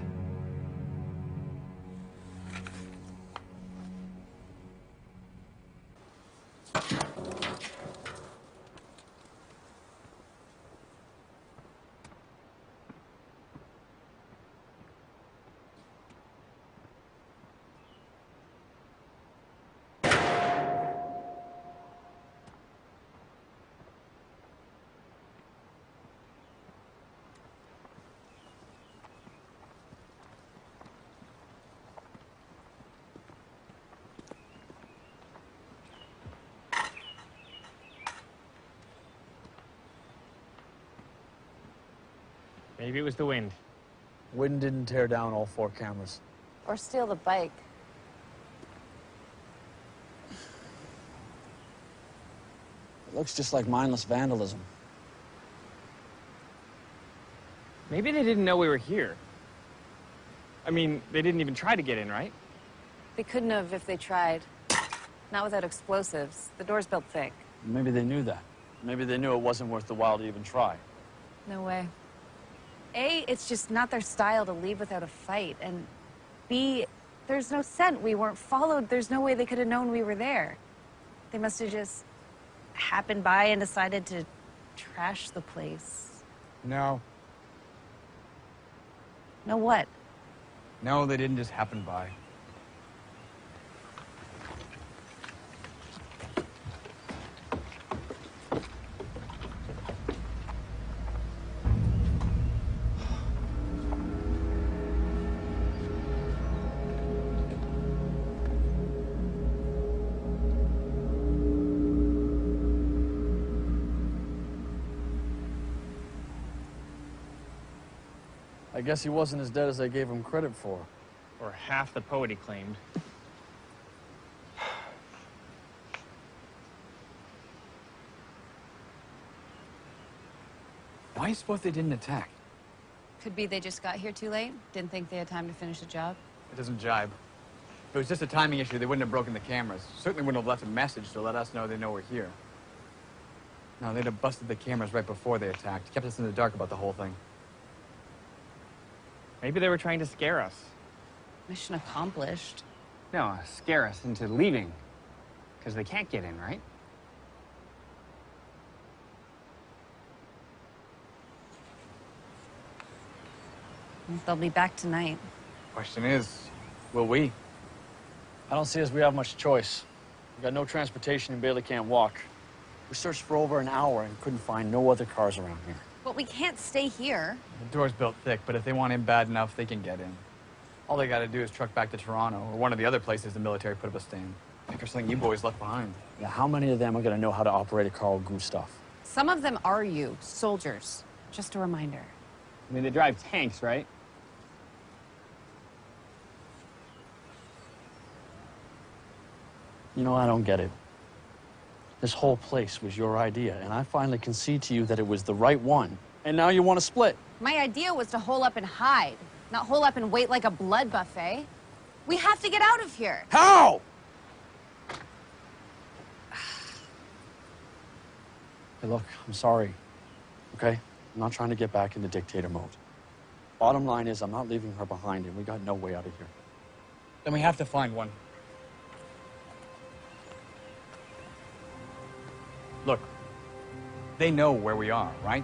Maybe it was the wind. Wind didn't tear down all 4 cameras. Or steal the bike. It looks just like mindless vandalism. Maybe they didn't know we were here. I mean, they didn't even try to get in, right? They couldn't have if they tried. Not without explosives. The door's built thick. Maybe they knew that. Maybe they knew it wasn't worth the while to even try. No way. A, it's just not their style to leave without a fight. And B, there's no scent. We weren't followed. There's no way they could have known we were there. They must have just happened by and decided to trash the place. No. No what? No, they didn't just happen by. I guess he wasn't as dead as I gave him credit for. Or half the poet he claimed. Why do you suppose they didn't attack? Could be they just got here too late. Didn't think they had time to finish the job. It doesn't jibe. If it was just a timing issue, they wouldn't have broken the cameras. Certainly wouldn't have left a message to let us know they know we're here. No, they'd have busted the cameras right before they attacked. Kept us in the dark about the whole thing. Maybe they were trying to scare us. Mission accomplished. No, scare us into leaving. Because they can't get in, right? They'll be back tonight. Question is, will we? I don't see as we have much choice. We got no transportation and Bailey can't walk. We searched for over an hour and couldn't find no other cars around here. But we can't stay here. The door's built thick, but if they want in bad enough, they can get in. All they gotta do is truck back to Toronto, or one of the other places the military put up a stand. Think of something you boys left behind. Now, how many of them are gonna know how to operate a Carl Gustav? Some of them are you, soldiers. Just a reminder. I mean, they drive tanks, right? You know, I don't get it. This whole place was your idea, and I finally concede to you that it was the right one. And now you want to split. My idea was to hole up and hide, not hole up and wait like a blood buffet. We have to get out of here. How? Hey, look, I'm sorry, okay? I'm not trying to get back into dictator mode. Bottom line is, I'm not leaving her behind, and we got no way out of here. Then we have to find one. Look, they know where we are, right?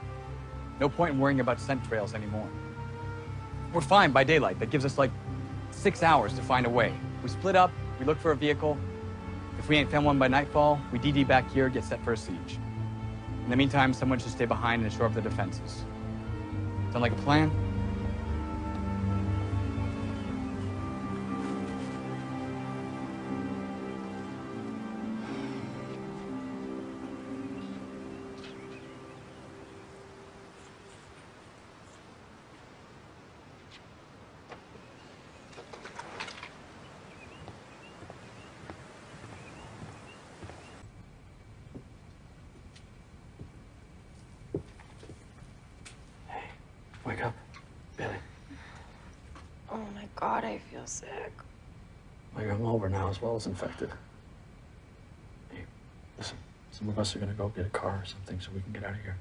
No point in worrying about scent trails anymore. We're fine by daylight. That gives us like 6 hours to find a way. We split up, we look for a vehicle. If we ain't found one by nightfall, we DD back here, get set for a siege. In the meantime, someone should stay behind and shore up the defenses. Sound like a plan? Wake up, Billy. Oh my God, I feel sick. Well, you're hungover now as well as infected. Some of us are gonna go get a car or something so we can get out of here.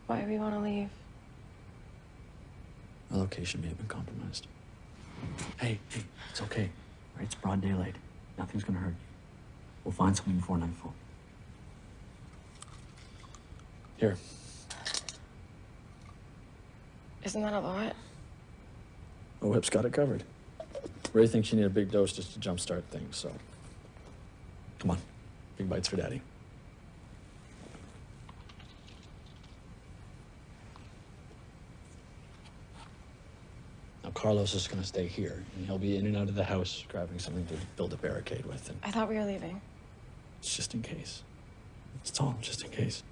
Why do we want to leave? Our location may have been compromised. Hey, it's okay. Right? It's broad daylight. Nothing's gonna hurt you. We'll find something before nightfall. Here. Isn't that a lot? The whip's got it covered. Ray thinks you need a big dose just to jumpstart things, so... Come on. Big bites for Daddy. Now, Carlos is gonna stay here, and he'll be in and out of the house grabbing something to build a barricade with, and I thought we were leaving. it's just in case. It's all just in case.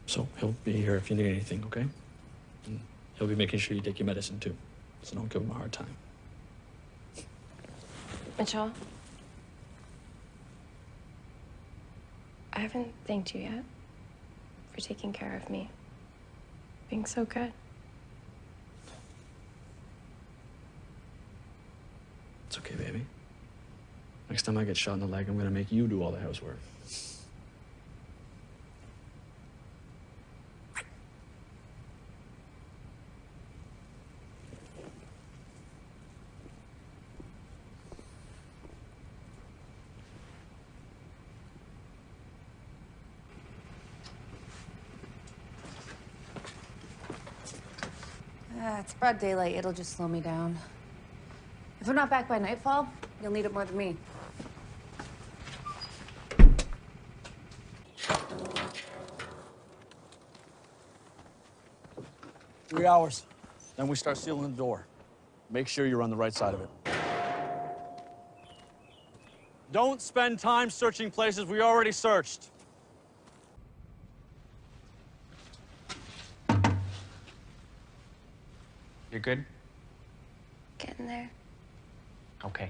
So, he'll be here if you need anything, okay? And he'll be making sure you take your medicine, too. So don't give him a hard time. Mitchell? I haven't thanked you yet for taking care of me. Being so good. It's okay, baby. Next time I get shot in the leg, I'm gonna make you do all the housework. It's broad daylight. It'll just slow me down. If I'm not back by nightfall, you'll need it more than me. Three hours. Then we start sealing the door. Make sure you're on the right side of it. Don't spend time searching places we already searched. You're good? Getting there. Okay.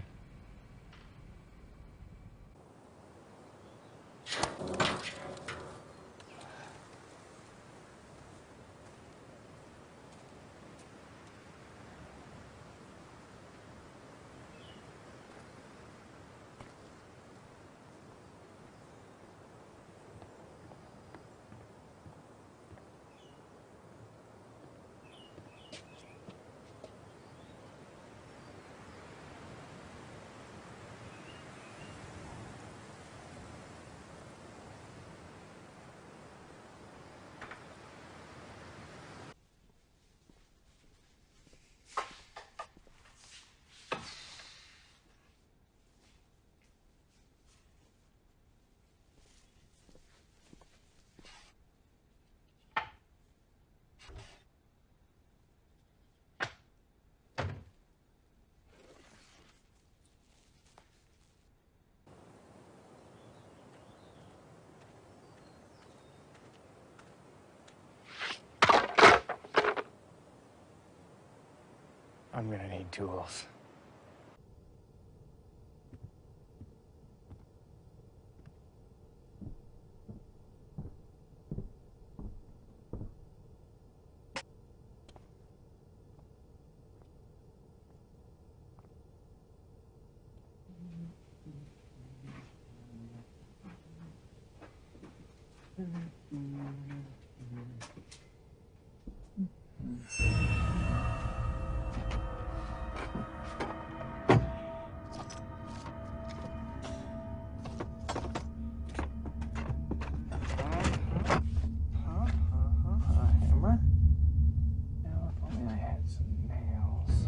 I'm gonna need tools. Hammer. Now, if only I had some nails.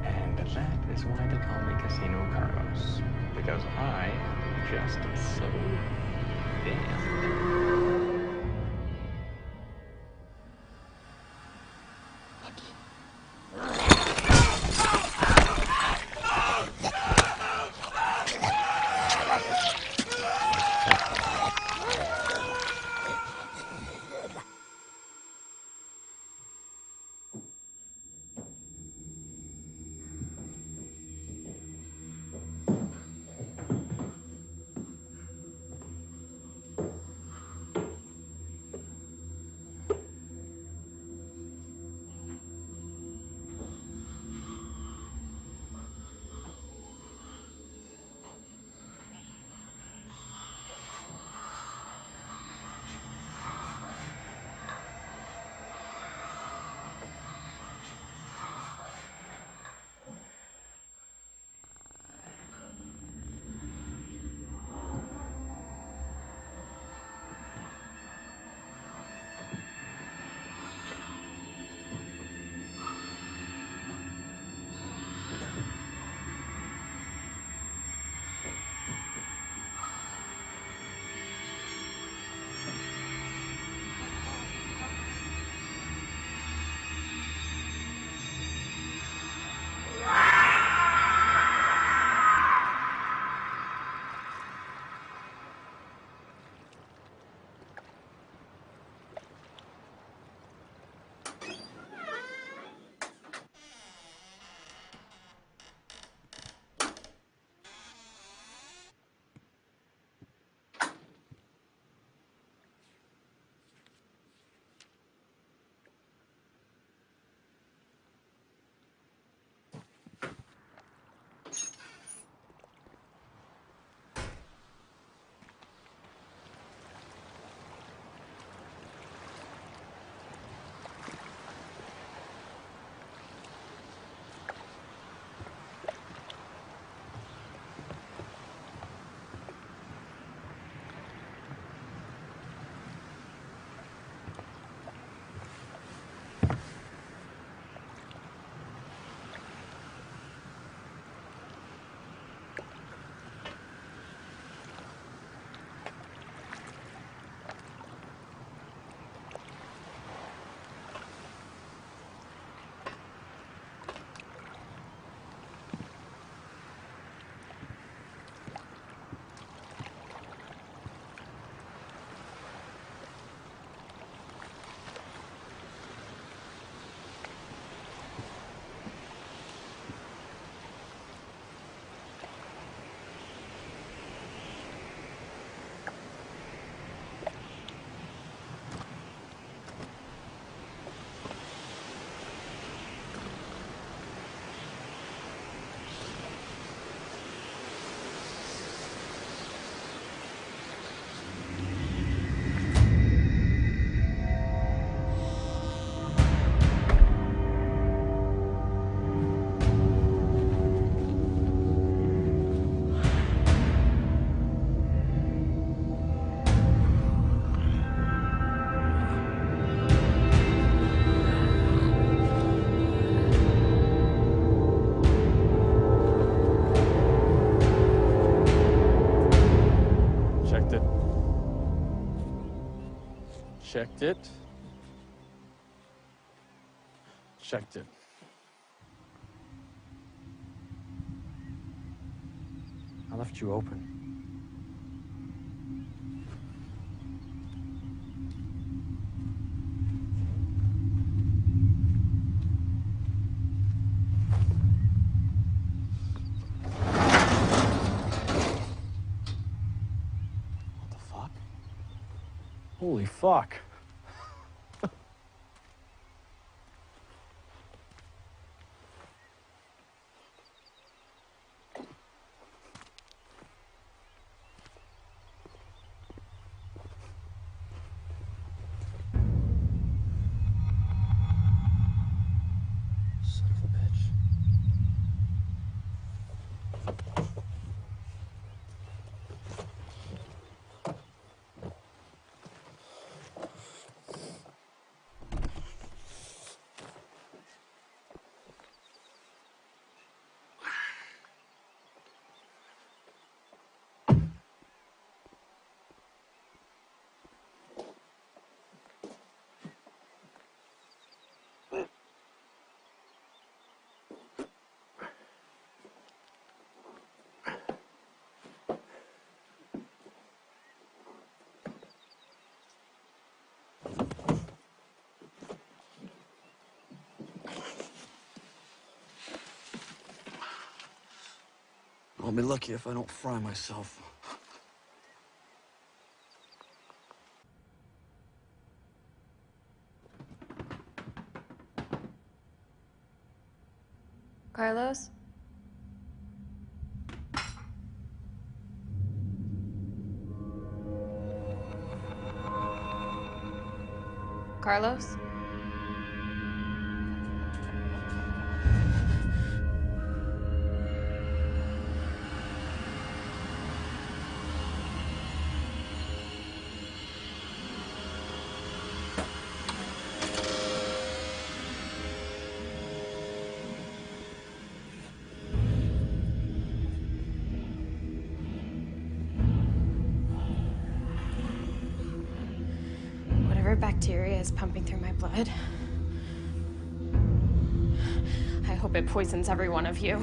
And that is why they call me Casino Carlos. Because I am just so damn good. Checked it. Checked it. Checked it. I left you open. What the fuck? Holy fuck. Son of a bitch. I'll be lucky if I don't fry myself. Carlos? Carlos? Whatever bacteria is pumping through my blood, I hope it poisons every one of you.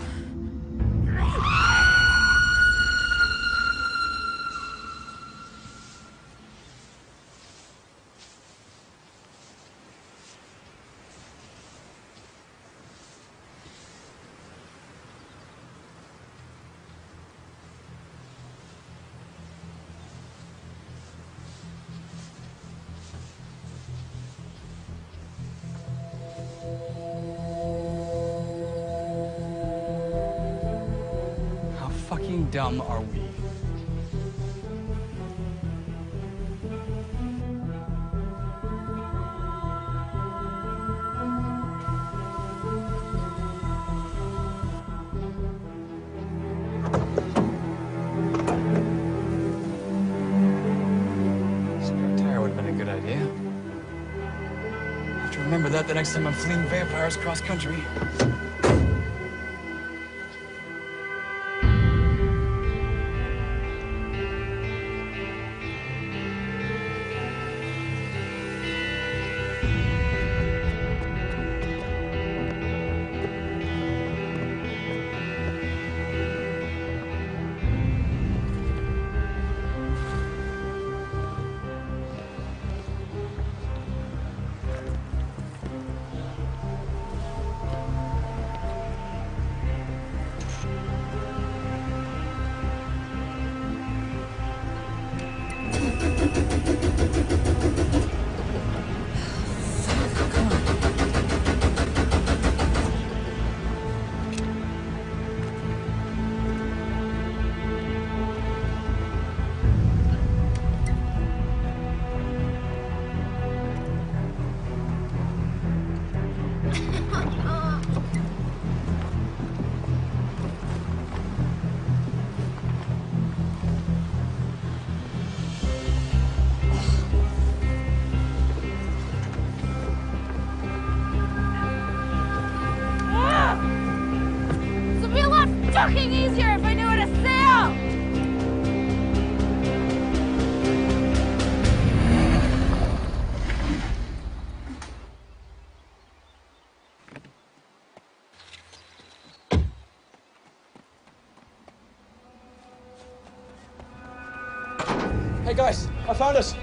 How fucking dumb are we? Spare tire would have been a good idea. I have to remember that the next time I'm fleeing vampires cross country. Hey guys, I found us.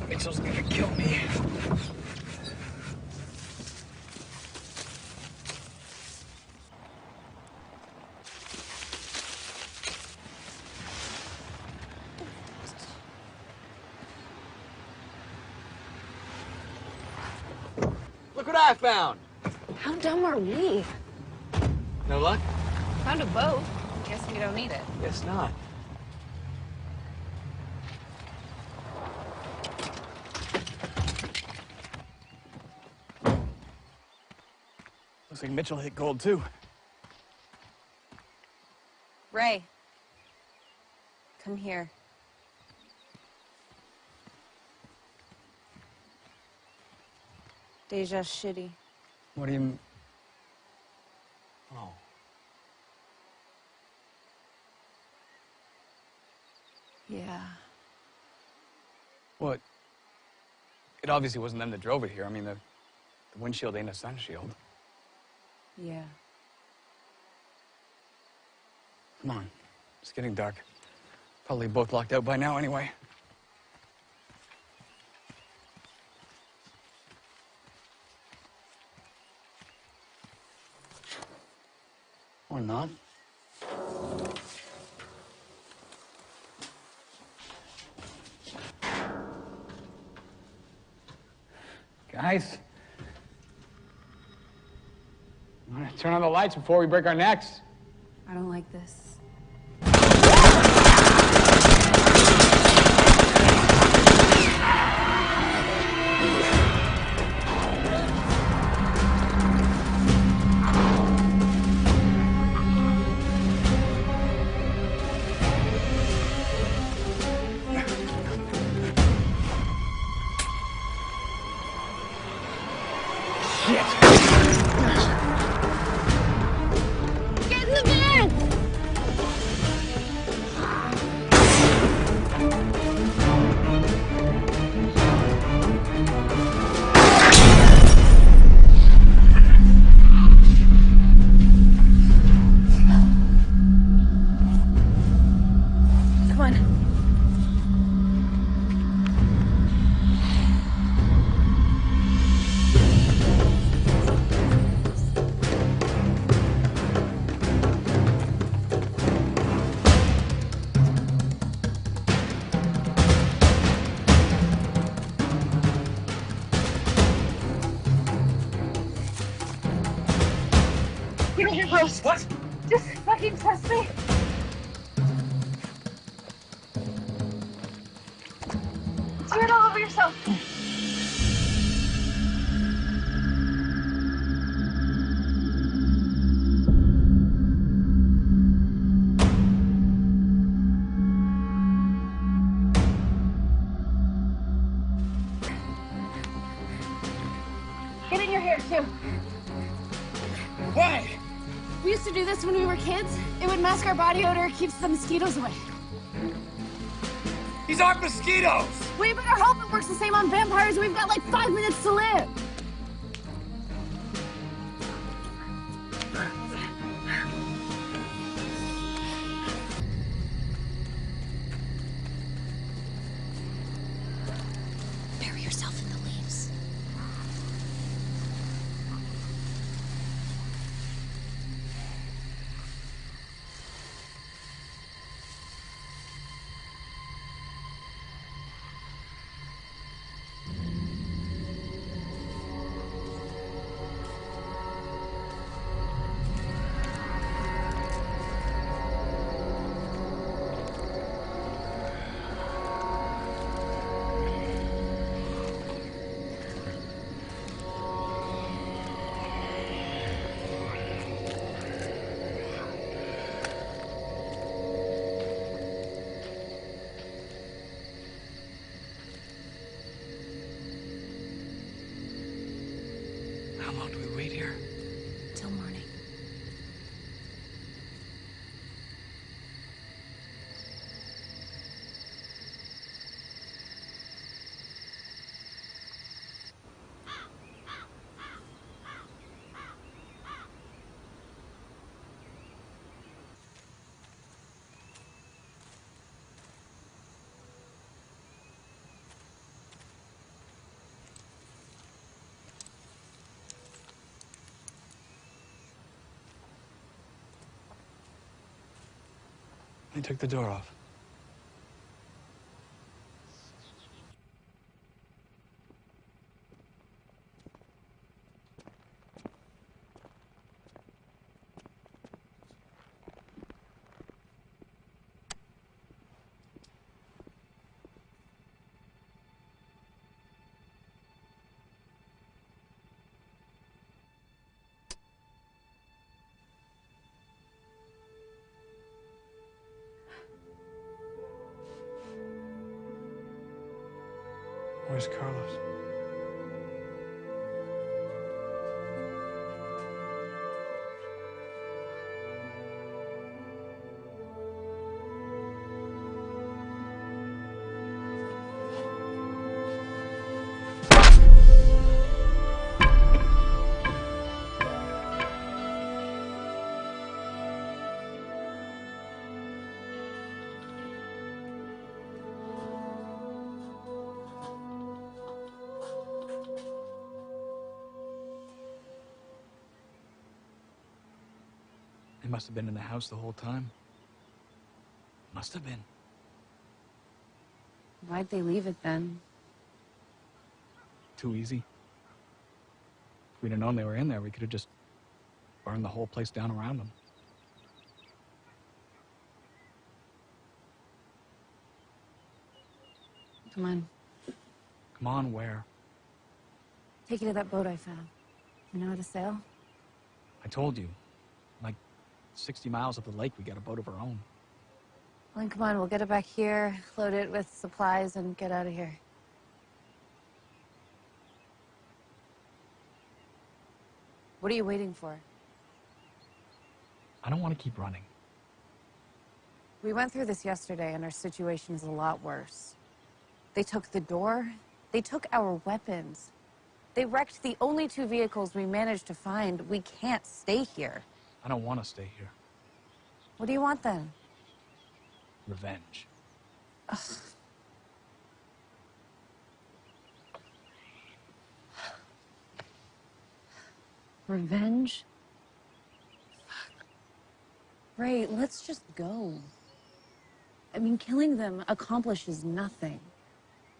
Mitchell's gonna kill me. Look what I found. How dumb are we? No luck? Found a boat. Guess we don't need it. Guess not. Looks like Mitchell hit gold too. Ray, come here. Deja's shitty. What do you... Oh. Yeah. Well, it obviously wasn't them that drove it here. I mean, the windshield ain't a sun shield. Yeah. Come on. It's getting dark. Probably both locked out by now anyway. Or not. Guys. I'm gonna turn on the lights before we break our necks. I don't like this. Get in the van! Come on. Give me your post. What? Just fucking trust me. Tear it all over yourself. Get in your hair, too. Why? We used to do this when we were kids. It would mask our body odor, keeps the mosquitoes away. These aren't mosquitoes! We better hope it works the same on vampires. We've got like 5 minutes to live. Bury yourself in the leaves. How long do we wait here? Till morning. They took the door off. Where's Carlos? They must have been in the house the whole time. Must have been. Why'd they leave it then? Too easy. If we'd have known they were in there, we could have just burned the whole place down around them. Come on. Come on, where? Take you to that boat I found. You know how to sail? I told you. Like 60 miles up the lake, we got a boat of our own. Well, then come on, we'll get it back here, load it with supplies, and get out of here. What are you waiting for? I don't want to keep running. We went through this yesterday, and our situation is a lot worse. They took the door. They took our weapons. They wrecked the only 2 vehicles we managed to find. We can't stay here. I don't want to stay here. What do you want then? Revenge. Ugh. Revenge? Ray, let's just go. I mean, killing them accomplishes nothing.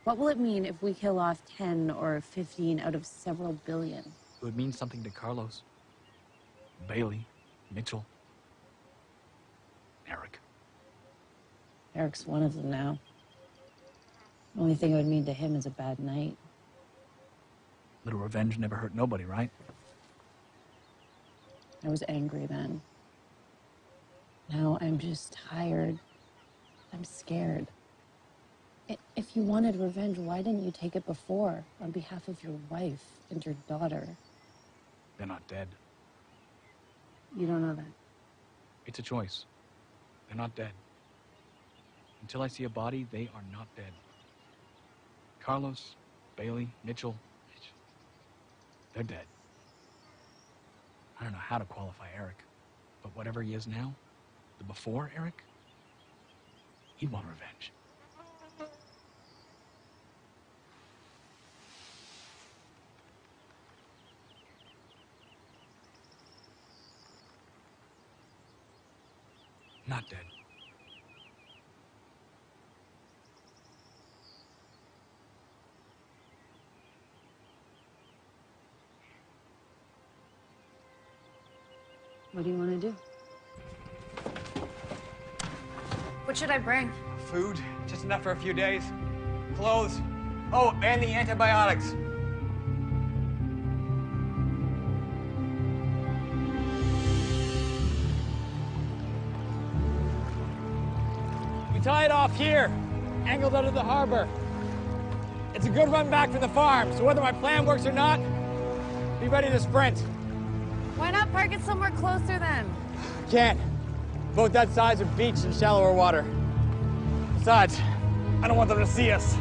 What will it mean if we kill off 10 or 15 out of several billion? It would mean something to Carlos, Bailey, Mitchell, Eric. Eric's one of them now. The only thing it would mean to him is a bad night. Little revenge never hurt nobody, right? I was angry then. Now I'm just tired. I'm scared. If you wanted revenge, why didn't you take it before, on behalf of your wife and your daughter? They're not dead. You don't know that. It's a choice. They're not dead. Until I see a body, they are not dead. Carlos, Bailey, Mitchell, they're dead. I don't know how to qualify Eric, but whatever he is now, the before Eric, he'd want revenge. Not dead. What do you want to do? What should I bring? Food, just enough for a few days. Clothes. Oh, and the antibiotics. We tie it off here, angled out of the harbor. It's a good run back from the farm, so whether my plan works or not, Be ready to sprint. Why not park it somewhere closer then? Can't. Both that sides are beach and shallower water. Besides, I don't want them to see us.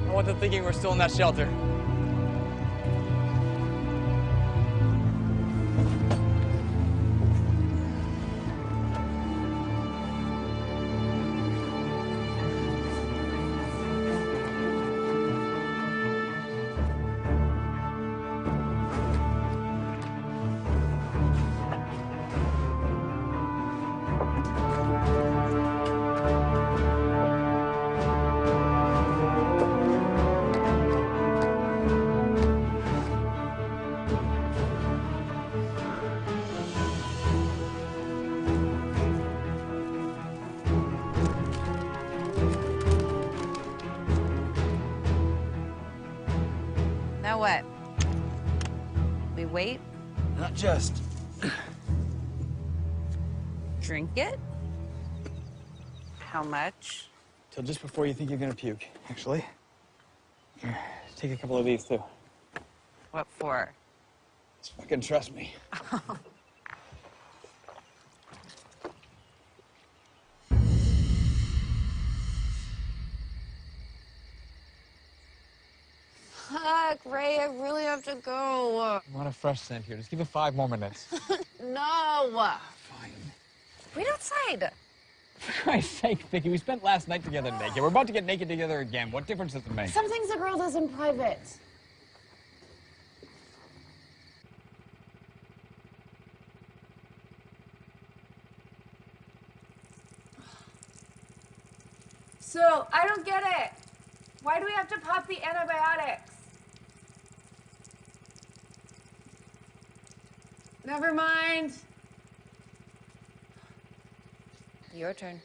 I want them thinking we're still in that shelter. Now what? We wait? Not just. Drink it? How much? Till just before you think you're gonna puke, actually. Here, take a couple of these too. What for? Just fucking trust me. Fuck, Ray, I really have to go. I want a fresh scent here. Just give it 5 more minutes. No! Fine. Wait outside. For Christ's sake, Vicky, we spent last night together naked. We're about to get naked together again. What difference does it make? Some things a girl does in private. So, I don't get it. Why do we have to pop the antibiotics? Never mind. Your turn.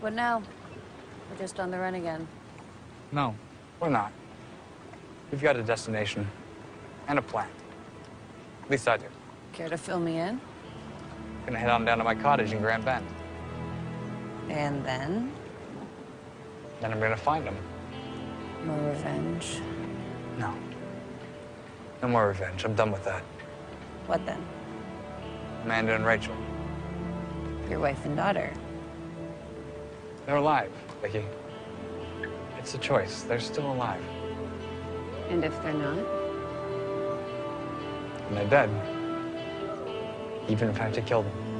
What now? We're just on the run again. No, we're not. We've got a destination and a plan. At least I do. Care to fill me in? Gonna head on down to my cottage in Grand Bend. And then? Then I'm gonna find him. More revenge. No. No more revenge. I'm done with that. What then? Amanda and Rachel. Your wife and daughter. They're alive, Vicky. It's a choice. They're still alive. And if they're not? And they're dead. Even if I have to kill them.